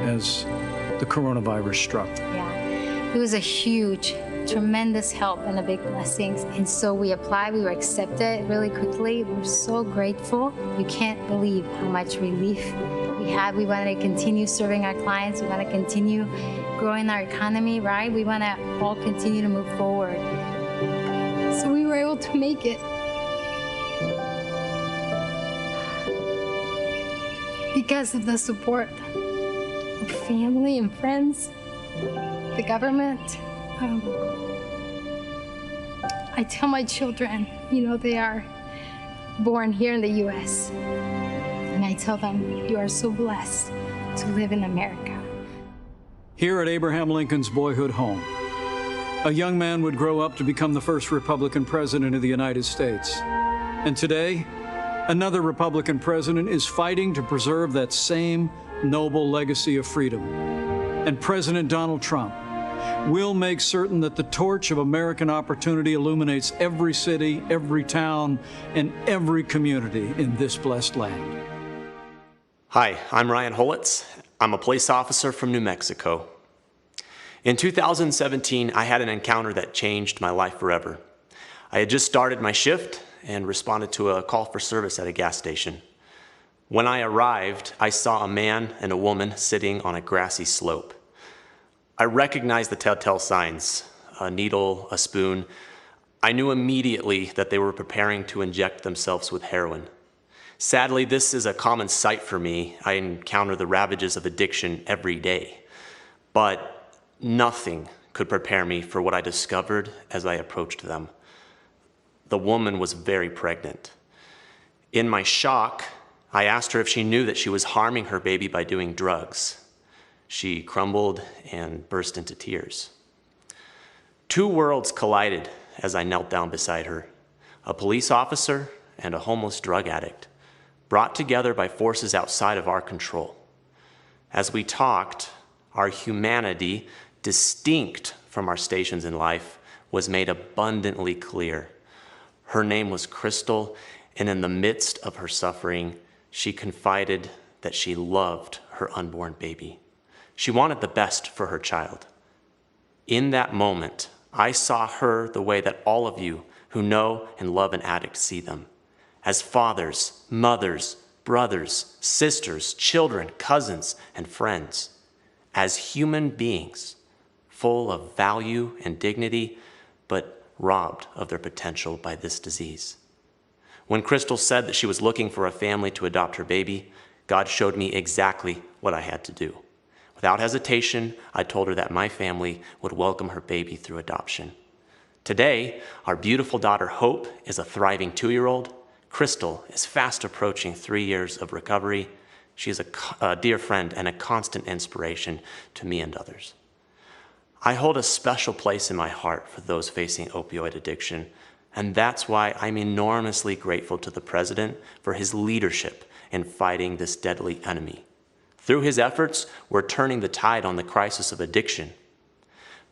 Speaker 11: as the coronavirus struck?
Speaker 3: Yeah, it was a huge, tremendous help and a big blessing. And so we applied, we were accepted really quickly. We're so grateful. You can't believe how much relief we had. We wanted to continue serving our clients. We want to continue growing our economy, right? We want to all continue to move forward. So we were able to make it. Because of the support of family and friends, the government. I tell my children, they are born here in the U.S. And I tell them, you are so blessed to live in America.
Speaker 11: Here at Abraham Lincoln's boyhood home, a young man would grow up to become the first Republican president of the United States. And today, another Republican president is fighting to preserve that same noble legacy of freedom. And President Donald Trump will make certain that the torch of American opportunity illuminates every city, every town, and every community in this blessed land.
Speaker 4: Hi, I'm Ryan Holitz. I'm a police officer from New Mexico. In 2017, I had an encounter that changed my life forever. I had just started my shift and responded to a call for service at a gas station. When I arrived, I saw a man and a woman sitting on a grassy slope. I recognized the telltale signs, a needle, a spoon. I knew immediately that they were preparing to inject themselves with heroin. Sadly, this is a common sight for me. I encounter the ravages of addiction every day. But nothing could prepare me for what I discovered as I approached them. The woman was very pregnant. In my shock, I asked her if she knew that she was harming her baby by doing drugs. She crumbled and burst into tears. 2 worlds collided as I knelt down beside her. A police officer and a homeless drug addict, brought together by forces outside of our control. As we talked, our humanity, distinct from our stations in life, was made abundantly clear. Her name was Crystal, and in the midst of her suffering, she confided that she loved her unborn baby. She wanted the best for her child. In that moment, I saw her the way that all of you who know and love an addict see them, as fathers, mothers, brothers, sisters, children, cousins, and friends, as human beings, full of value and dignity, but robbed of their potential by this disease. When Crystal said that she was looking for a family to adopt her baby, God showed me exactly what I had to do. Without hesitation, I told her that my family would welcome her baby through adoption. Today, our beautiful daughter Hope is a thriving 2-year-old. Crystal is fast approaching 3 years of recovery. She is a dear friend and a constant inspiration to me and others. I hold a special place in my heart for those facing opioid addiction, and that's why I'm enormously grateful to the President for his leadership in fighting this deadly enemy. Through his efforts, we're turning the tide on the crisis of addiction.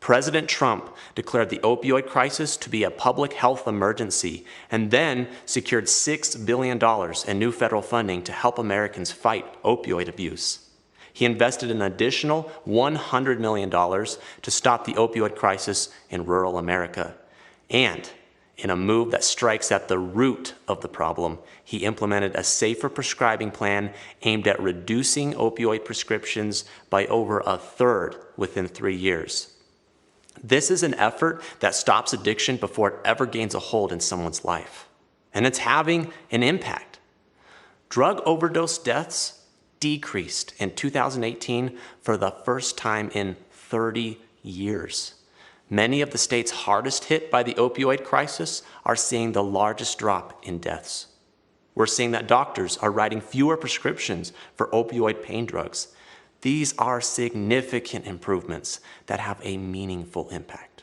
Speaker 4: President Trump declared the opioid crisis to be a public health emergency and then secured $6 billion in new federal funding to help Americans fight opioid abuse. He invested an additional $100 million to stop the opioid crisis in rural America. And in a move that strikes at the root of the problem, he implemented a safer prescribing plan aimed at reducing opioid prescriptions by over a third within 3 years. This is an effort that stops addiction before it ever gains a hold in someone's life. And it's having an impact. Drug overdose deaths decreased in 2018 for the first time in 30 years. Many of the states hardest hit by the opioid crisis are seeing the largest drop in deaths. We're seeing that doctors are writing fewer prescriptions for opioid pain drugs. These are significant improvements that have a meaningful impact.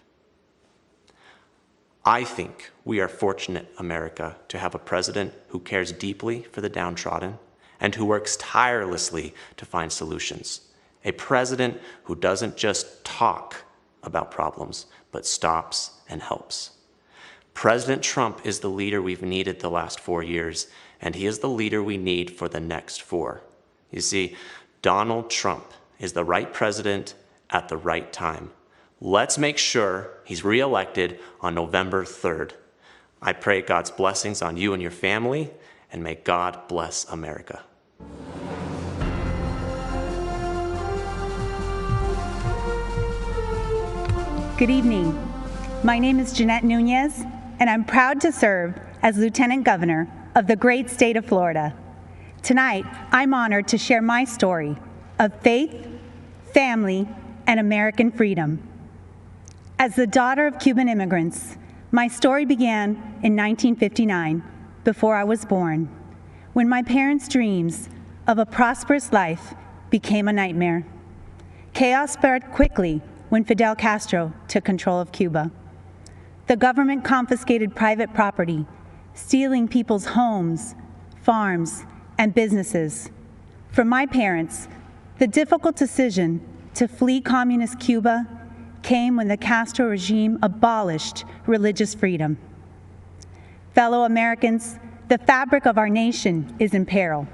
Speaker 4: I think we are fortunate, America, to have a president who cares deeply for the downtrodden and who works tirelessly to find solutions. A president who doesn't just talk about problems, but stops and helps. President Trump is the leader we've needed the last 4 years, and he is the leader we need for the next 4. You see, Donald Trump is the right president at the right time. Let's make sure he's reelected on November 3rd. I pray God's blessings on you and your family, and may God bless America.
Speaker 2: Good evening. My name is Jeanette Nunez, and I'm proud to serve as Lieutenant Governor of the great state of Florida. Tonight, I'm honored to share my story of faith, family, and American freedom. As the daughter of Cuban immigrants, my story began in 1959, before I was born, when my parents' dreams of a prosperous life became a nightmare. Chaos spread quickly when Fidel Castro took control of Cuba. The government confiscated private property, stealing people's homes, farms, and businesses. For my parents, the difficult decision to flee communist Cuba came when the Castro regime abolished religious freedom. Fellow Americans, the fabric of our nation is in peril.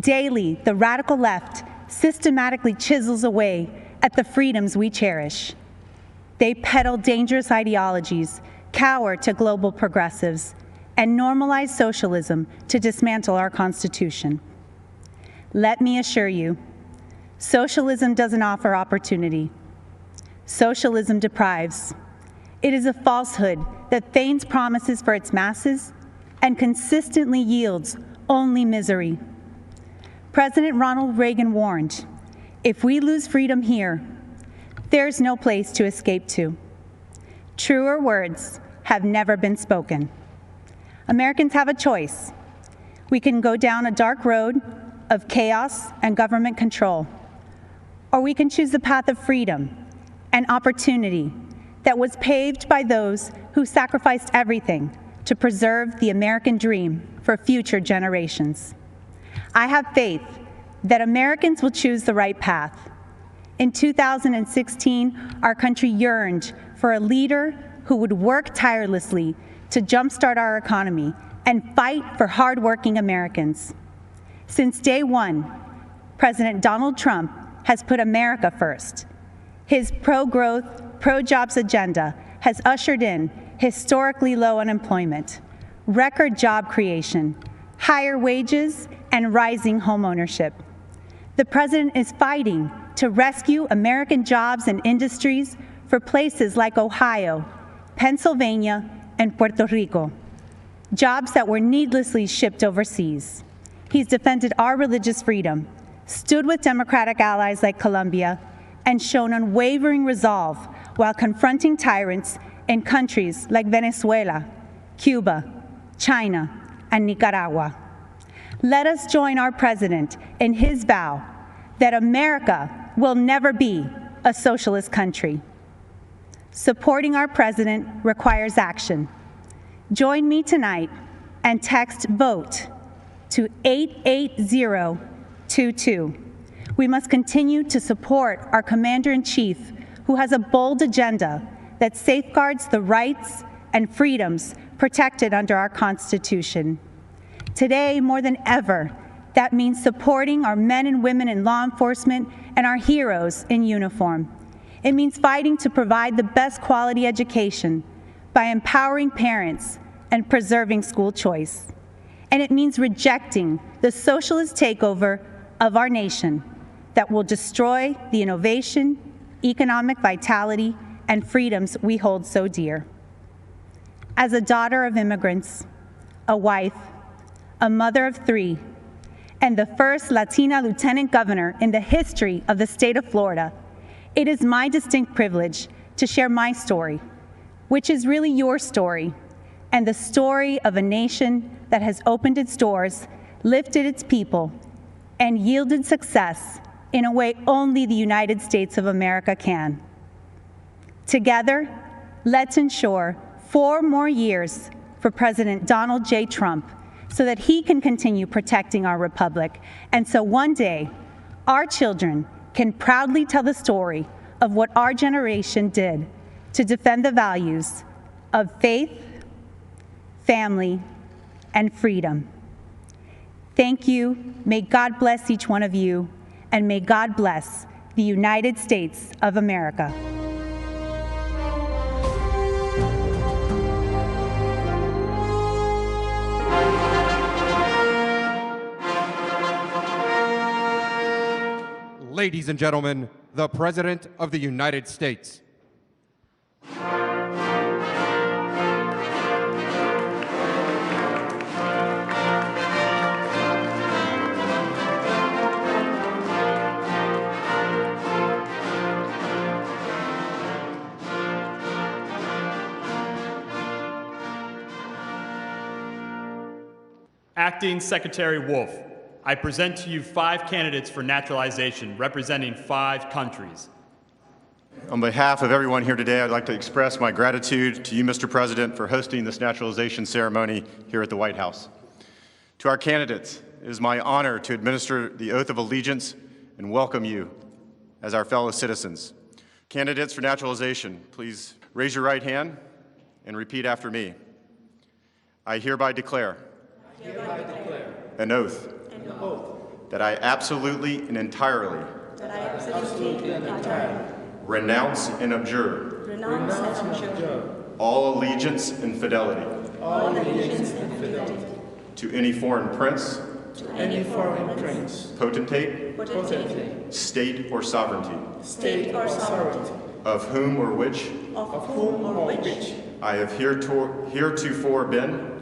Speaker 2: Daily, the radical left systematically chisels away at the freedoms we cherish. They peddle dangerous ideologies, cower to global progressives, and normalize socialism to dismantle our Constitution. Let me assure you, socialism doesn't offer opportunity. Socialism deprives. It is a falsehood that feigns promises for its masses and consistently yields only misery. President Ronald Reagan warned, if we lose freedom here, there's no place to escape to. Truer words have never been spoken. Americans have a choice. We can go down a dark road of chaos and government control, or we can choose the path of freedom and opportunity that was paved by those who sacrificed everything to preserve the American dream for future generations. I have faith that Americans will choose the right path. In 2016, our country yearned for a leader who would work tirelessly to jumpstart our economy and fight for hardworking Americans. Since day one, President Donald Trump has put America first. His pro-growth, pro-jobs agenda has ushered in historically low unemployment, record job creation, higher wages, and rising home ownership. The president is fighting to rescue American jobs and industries for places like Ohio, Pennsylvania, and Puerto Rico, jobs that were needlessly shipped overseas. He's defended our religious freedom, stood with democratic allies like Colombia, and shown unwavering resolve while confronting tyrants in countries like Venezuela, Cuba, China, and Nicaragua. Let us join our president in his vow that America will never be a socialist country. Supporting our president requires action. Join me tonight and text VOTE to 88022. We must continue to support our Commander-in-Chief who has a bold agenda that safeguards the rights and freedoms protected under our Constitution. Today, more than ever, that means supporting our men and women in law enforcement and our heroes in uniform. It means fighting to provide the best quality education by empowering parents and preserving school choice. And it means rejecting the socialist takeover of our nation that will destroy the innovation, economic vitality, and freedoms we hold so dear. As a daughter of immigrants, a wife, a mother of 3, and the first Latina lieutenant governor in the history of the state of Florida, it is my distinct privilege to share my story, which is really your story, and the story of a nation that has opened its doors, lifted its people, and yielded success in a way only the United States of America can. Together, let's ensure 4 more years for President Donald J. Trump so that he can continue protecting our republic, and so one day, our children can proudly tell the story of what our generation did to defend the values of faith, family, and freedom. Thank you. May God bless each one of you, and may God bless the United States of America.
Speaker 5: Ladies and gentlemen, the President of the United States.
Speaker 20: Acting Secretary Wolf, I present to you 5 candidates for naturalization representing 5 countries.
Speaker 21: On behalf of everyone here today, I'd like to express my gratitude to you, Mr. President, for hosting this naturalization ceremony here at the White House. To our candidates, it is my honor to administer the oath of allegiance and welcome you as our fellow citizens. Candidates for naturalization, please raise your right hand and repeat after me. I hereby declare an oath that I absolutely and entirely renounce and abjure all allegiance and fidelity to any foreign prince, potentate, state or sovereignty, of whom or which I have heretofore been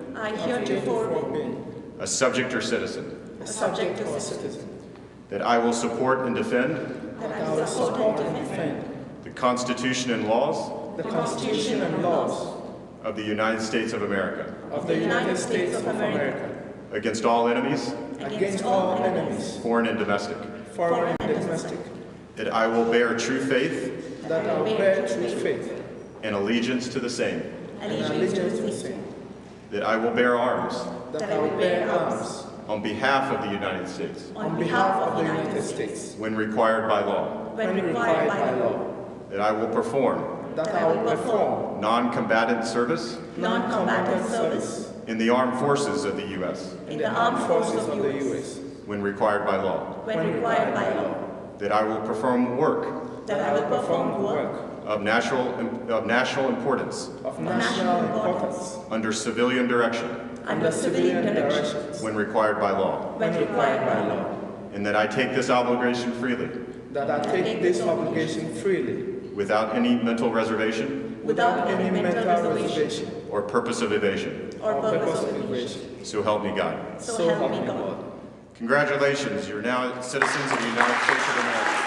Speaker 21: a subject or citizen. That I will support and defend the Constitution and laws of the United States of America. Against all enemies, foreign and domestic. That I will bear true faith and allegiance to the same. That I will bear arms on behalf of the United States. When required by law. That I will perform. Non-combatant service. In the armed forces of the U.S. When required by law. That I will perform work. Of national importance. Under civilian direction. When required by law. And that I take this obligation freely. Without any mental reservation. Or purpose of evasion. So help me God. Congratulations, you're now citizens of the United States of America.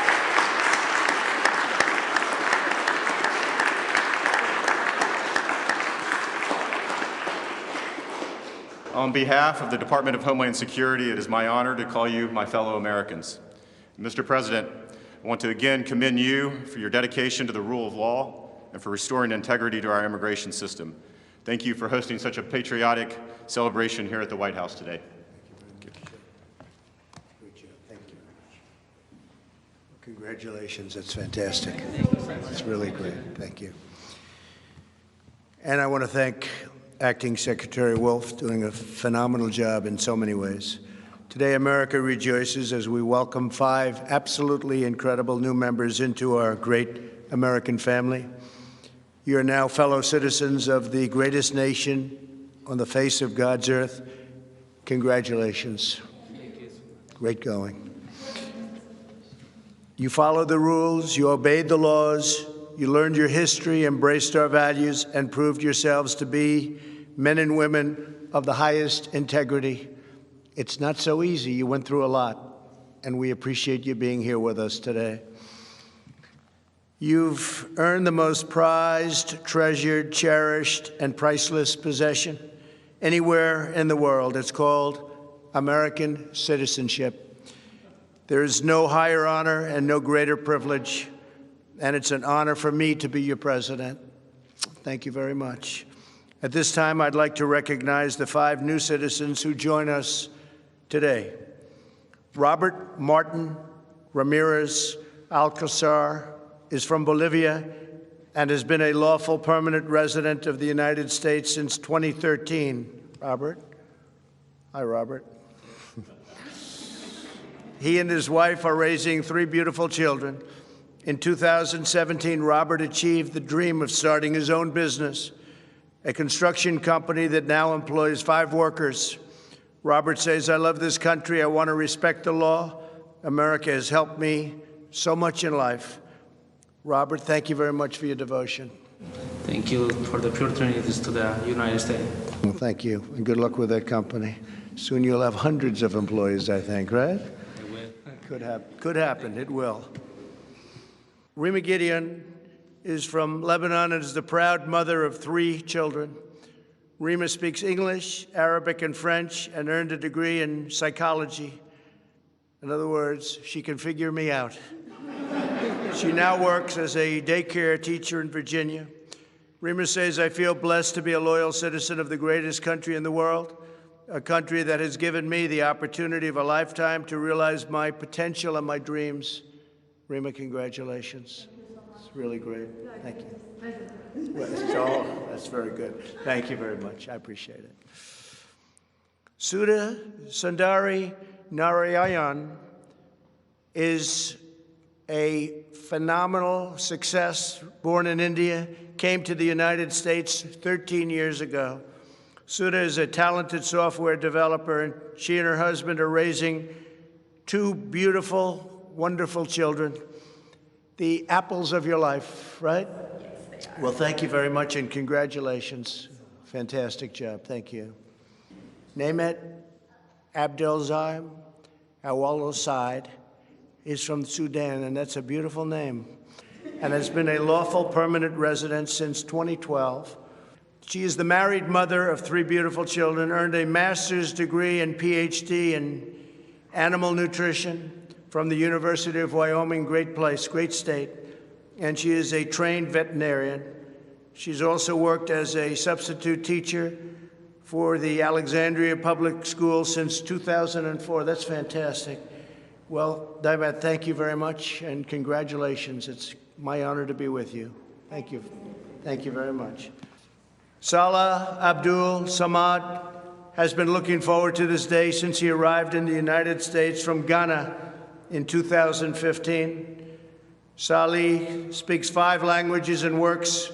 Speaker 21: On behalf of the Department of Homeland Security, it is my honor to call you my fellow Americans. Mr. President, I want to again commend you for your dedication to the rule of law and for restoring integrity to our immigration system. Thank you for hosting such a patriotic celebration here at the White House today.
Speaker 24: Thank you. Congratulations, that's fantastic. It's really great, thank you. And I want to thank Acting Secretary Wolf, doing a phenomenal job in so many ways. Today, America rejoices as we welcome 5 absolutely incredible new members into our great American family. You are now fellow citizens of the greatest nation on the face of God's earth. Congratulations. Great going. You followed the rules, you obeyed the laws, you learned your history, embraced our values, and proved yourselves to be men and women of the highest integrity. It's not so easy. You went through a lot, and we appreciate you being here with us today. You've earned the most prized, treasured, cherished, and priceless possession anywhere in the world. It's called American citizenship. There is no higher honor and no greater privilege, and it's an honor for me to be your president. Thank you very much. At this time, I'd like to recognize the 5 new citizens who join us today. Robert Martin Ramirez Alcazar is from Bolivia and has been a lawful permanent resident of the United States since 2013. Robert? Hi, Robert. He and his wife are raising 3 beautiful children. In 2017, Robert achieved the dream of starting his own business, a construction company that now employs 5 workers. Robert says, "I love this country. I want to respect the law. America has helped me so much in life." Robert, thank you very much for your devotion.
Speaker 6: Thank you for the opportunities to the United States.
Speaker 24: Well, thank you, and good luck with that company. Soon you'll have hundreds of employees, I think, right? Could happen, it will. Rima Gideon is from Lebanon and is the proud mother of 3 children. Rima speaks English, Arabic, and French, and earned a degree in psychology. In other words, she can figure me out. She now works as a daycare teacher in Virginia. Rima says, "I feel blessed to be a loyal citizen of the greatest country in the world, a country that has given me the opportunity of a lifetime to realize my potential and my dreams." Rima, congratulations. It's really great. Thank you. Well, that's very good. Thank you very much. I appreciate it. Sudha Sundari Narayan is a phenomenal success, born in India, came to the United States 13 years ago. Sudha is a talented software developer, and she and her husband are raising 2 beautiful, wonderful children, the apples of your life, right? Yes, they are. Well, thank you very much, and congratulations. Fantastic job. Thank you. Nemet Abdelzim Awaloside is from Sudan, and that's a beautiful name, and has been a lawful permanent resident since 2012. She is the married mother of 3 beautiful children, earned a master's degree and PhD in animal nutrition from the University of Wyoming, great place, great state, and she is a trained veterinarian. She's also worked as a substitute teacher for the Alexandria Public Schools since 2004. That's fantastic. Well, Daibat, thank you very much, and congratulations. It's my honor to be with you. Thank you. Thank you very much. Salah Abdul Samad has been looking forward to this day since he arrived in the United States from Ghana in 2015. Salih speaks 5 languages and works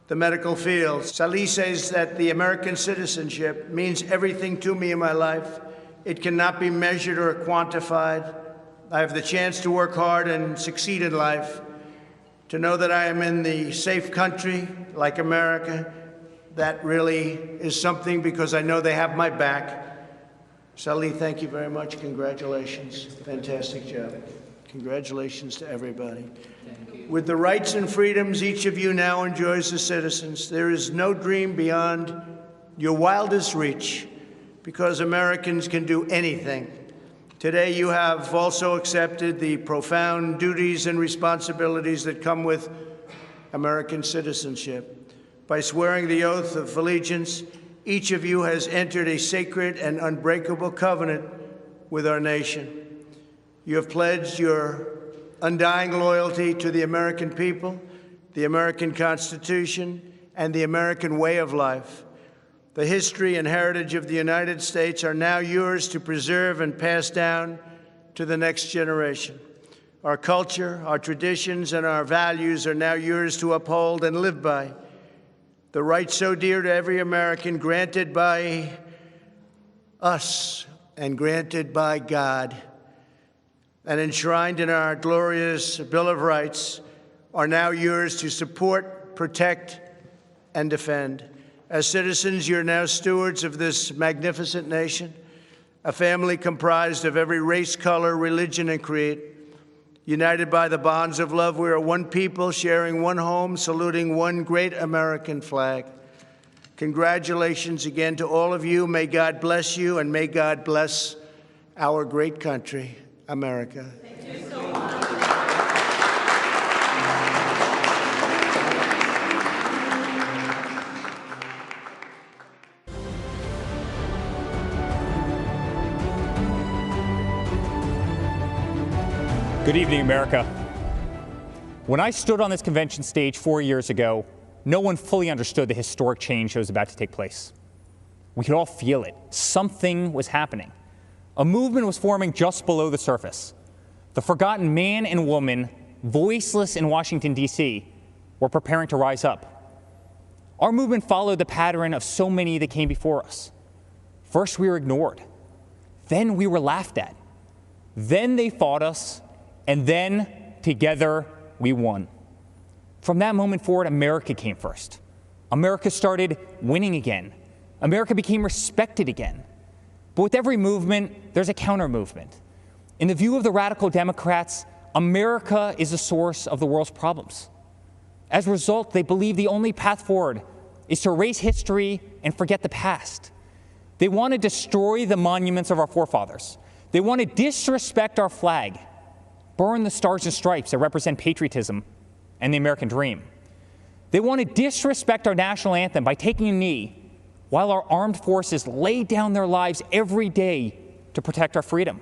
Speaker 24: the medical field. Salih says that the American citizenship means everything to me in my life. It cannot be measured or quantified. I have the chance to work hard and succeed in life, to know that I am in the safe country like America. That really is something, because I know they have my back. Salih, thank you very much. Congratulations. Fantastic job. Congratulations to everybody. With the rights and freedoms each of you now enjoys as citizens, there is no dream beyond your wildest reach, because Americans can do anything. Today, you have also accepted the profound duties and responsibilities that come with American citizenship. By swearing the oath of allegiance, each of you has entered a sacred and unbreakable covenant with our nation. You have pledged your undying loyalty to the American people, the American Constitution, and the American way of life. The history and heritage of the United States are now yours to preserve and pass down to the next generation. Our culture, our traditions, and our values are now yours to uphold and live by. The rights so dear to every American, granted by us and granted by God, and enshrined in our glorious Bill of Rights, are now yours to support, protect, and defend. As citizens, you're now stewards of this magnificent nation, a family comprised of every race, color, religion, and creed. United by the bonds of love, we are one people, sharing one home, saluting one great American flag. Congratulations again to all of you. May God bless you, and may God bless our great country, America.
Speaker 8: Thank you so much.
Speaker 9: Good evening, America. When I stood on this convention stage 4 years ago, no one fully understood the historic change that was about to take place. We could all feel it. Something was happening. A movement was forming just below the surface. The forgotten man and woman, voiceless in Washington, D.C., were preparing to rise up. Our movement followed the pattern of so many that came before us. First, we were ignored. Then we were laughed at. Then they fought us. And then, together, we won. From that moment forward, America came first. America started winning again. America became respected again. But with every movement, there's a counter-movement. In the view of the radical Democrats, America is the source of the world's problems. As a result, they believe the only path forward is to erase history and forget the past. They want to destroy the monuments of our forefathers. They want to disrespect our flag, burn the stars and stripes that represent patriotism and the American dream. They want to disrespect our national anthem by taking a knee while our armed forces lay down their lives every day to protect our freedom.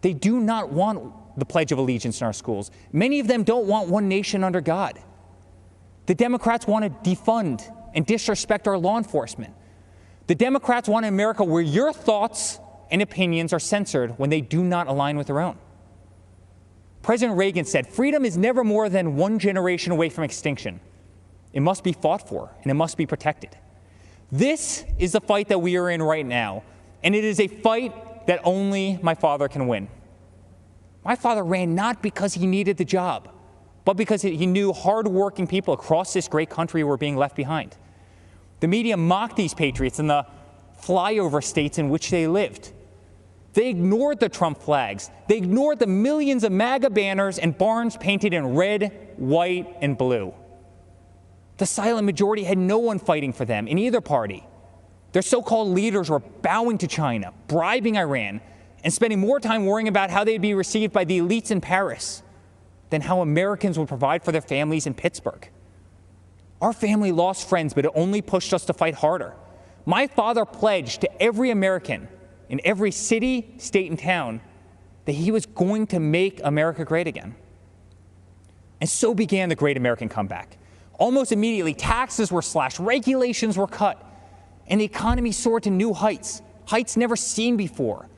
Speaker 9: They do not want the Pledge of Allegiance in our schools. Many of them don't want one nation under God. The Democrats want to defund and disrespect our law enforcement. The Democrats want an America where your thoughts and opinions are censored when they do not align with their own. President Reagan said, "Freedom is never more than one generation away from extinction. It must be fought for, and it must be protected." This is the fight that we are in right now, and it is a fight that only my father can win. My father ran not because he needed the job, but because he knew hardworking people across this great country were being left behind. The media mocked these patriots in the flyover states in which they lived. They ignored the Trump flags. They ignored the millions of MAGA banners and barns painted in red, white, and blue. The silent majority had no one fighting for them in either party. Their so-called leaders were bowing to China, bribing Iran, and spending more time worrying about how they'd be received by the elites in Paris than how Americans would provide for their families in Pittsburgh. Our family lost friends, but it only pushed us to fight harder. My father pledged to every American in every city, state, and town that he was going to make America great again. And so began the Great American Comeback. Almost immediately, taxes were slashed, regulations were cut, and the economy soared to new heights, heights never seen before.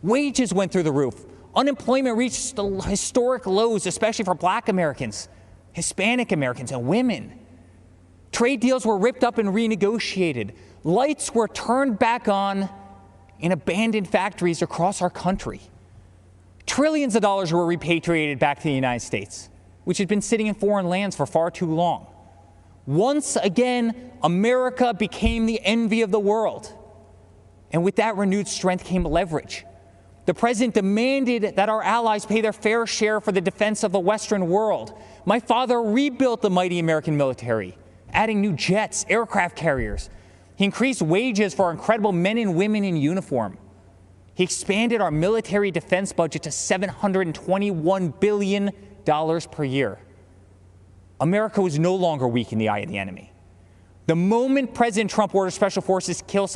Speaker 9: Wages went through the roof. Unemployment reached historic lows, especially for Black Americans, Hispanic Americans, and women. Trade deals were ripped up and renegotiated. Lights were turned back on in abandoned factories across our country. Trillions of dollars were repatriated back to the United States, which had been sitting in foreign lands for far too long. Once again, America became the envy of the world. And with that renewed strength came leverage. The president demanded that our allies pay their fair share for the defense of the Western world. My father rebuilt the mighty American military, adding new jets, aircraft carriers. He increased wages for our incredible men and women in uniform. He expanded our military defense budget to $721 billion per year. America was no longer weak in the eye of the enemy. The moment President Trump ordered special forces to kill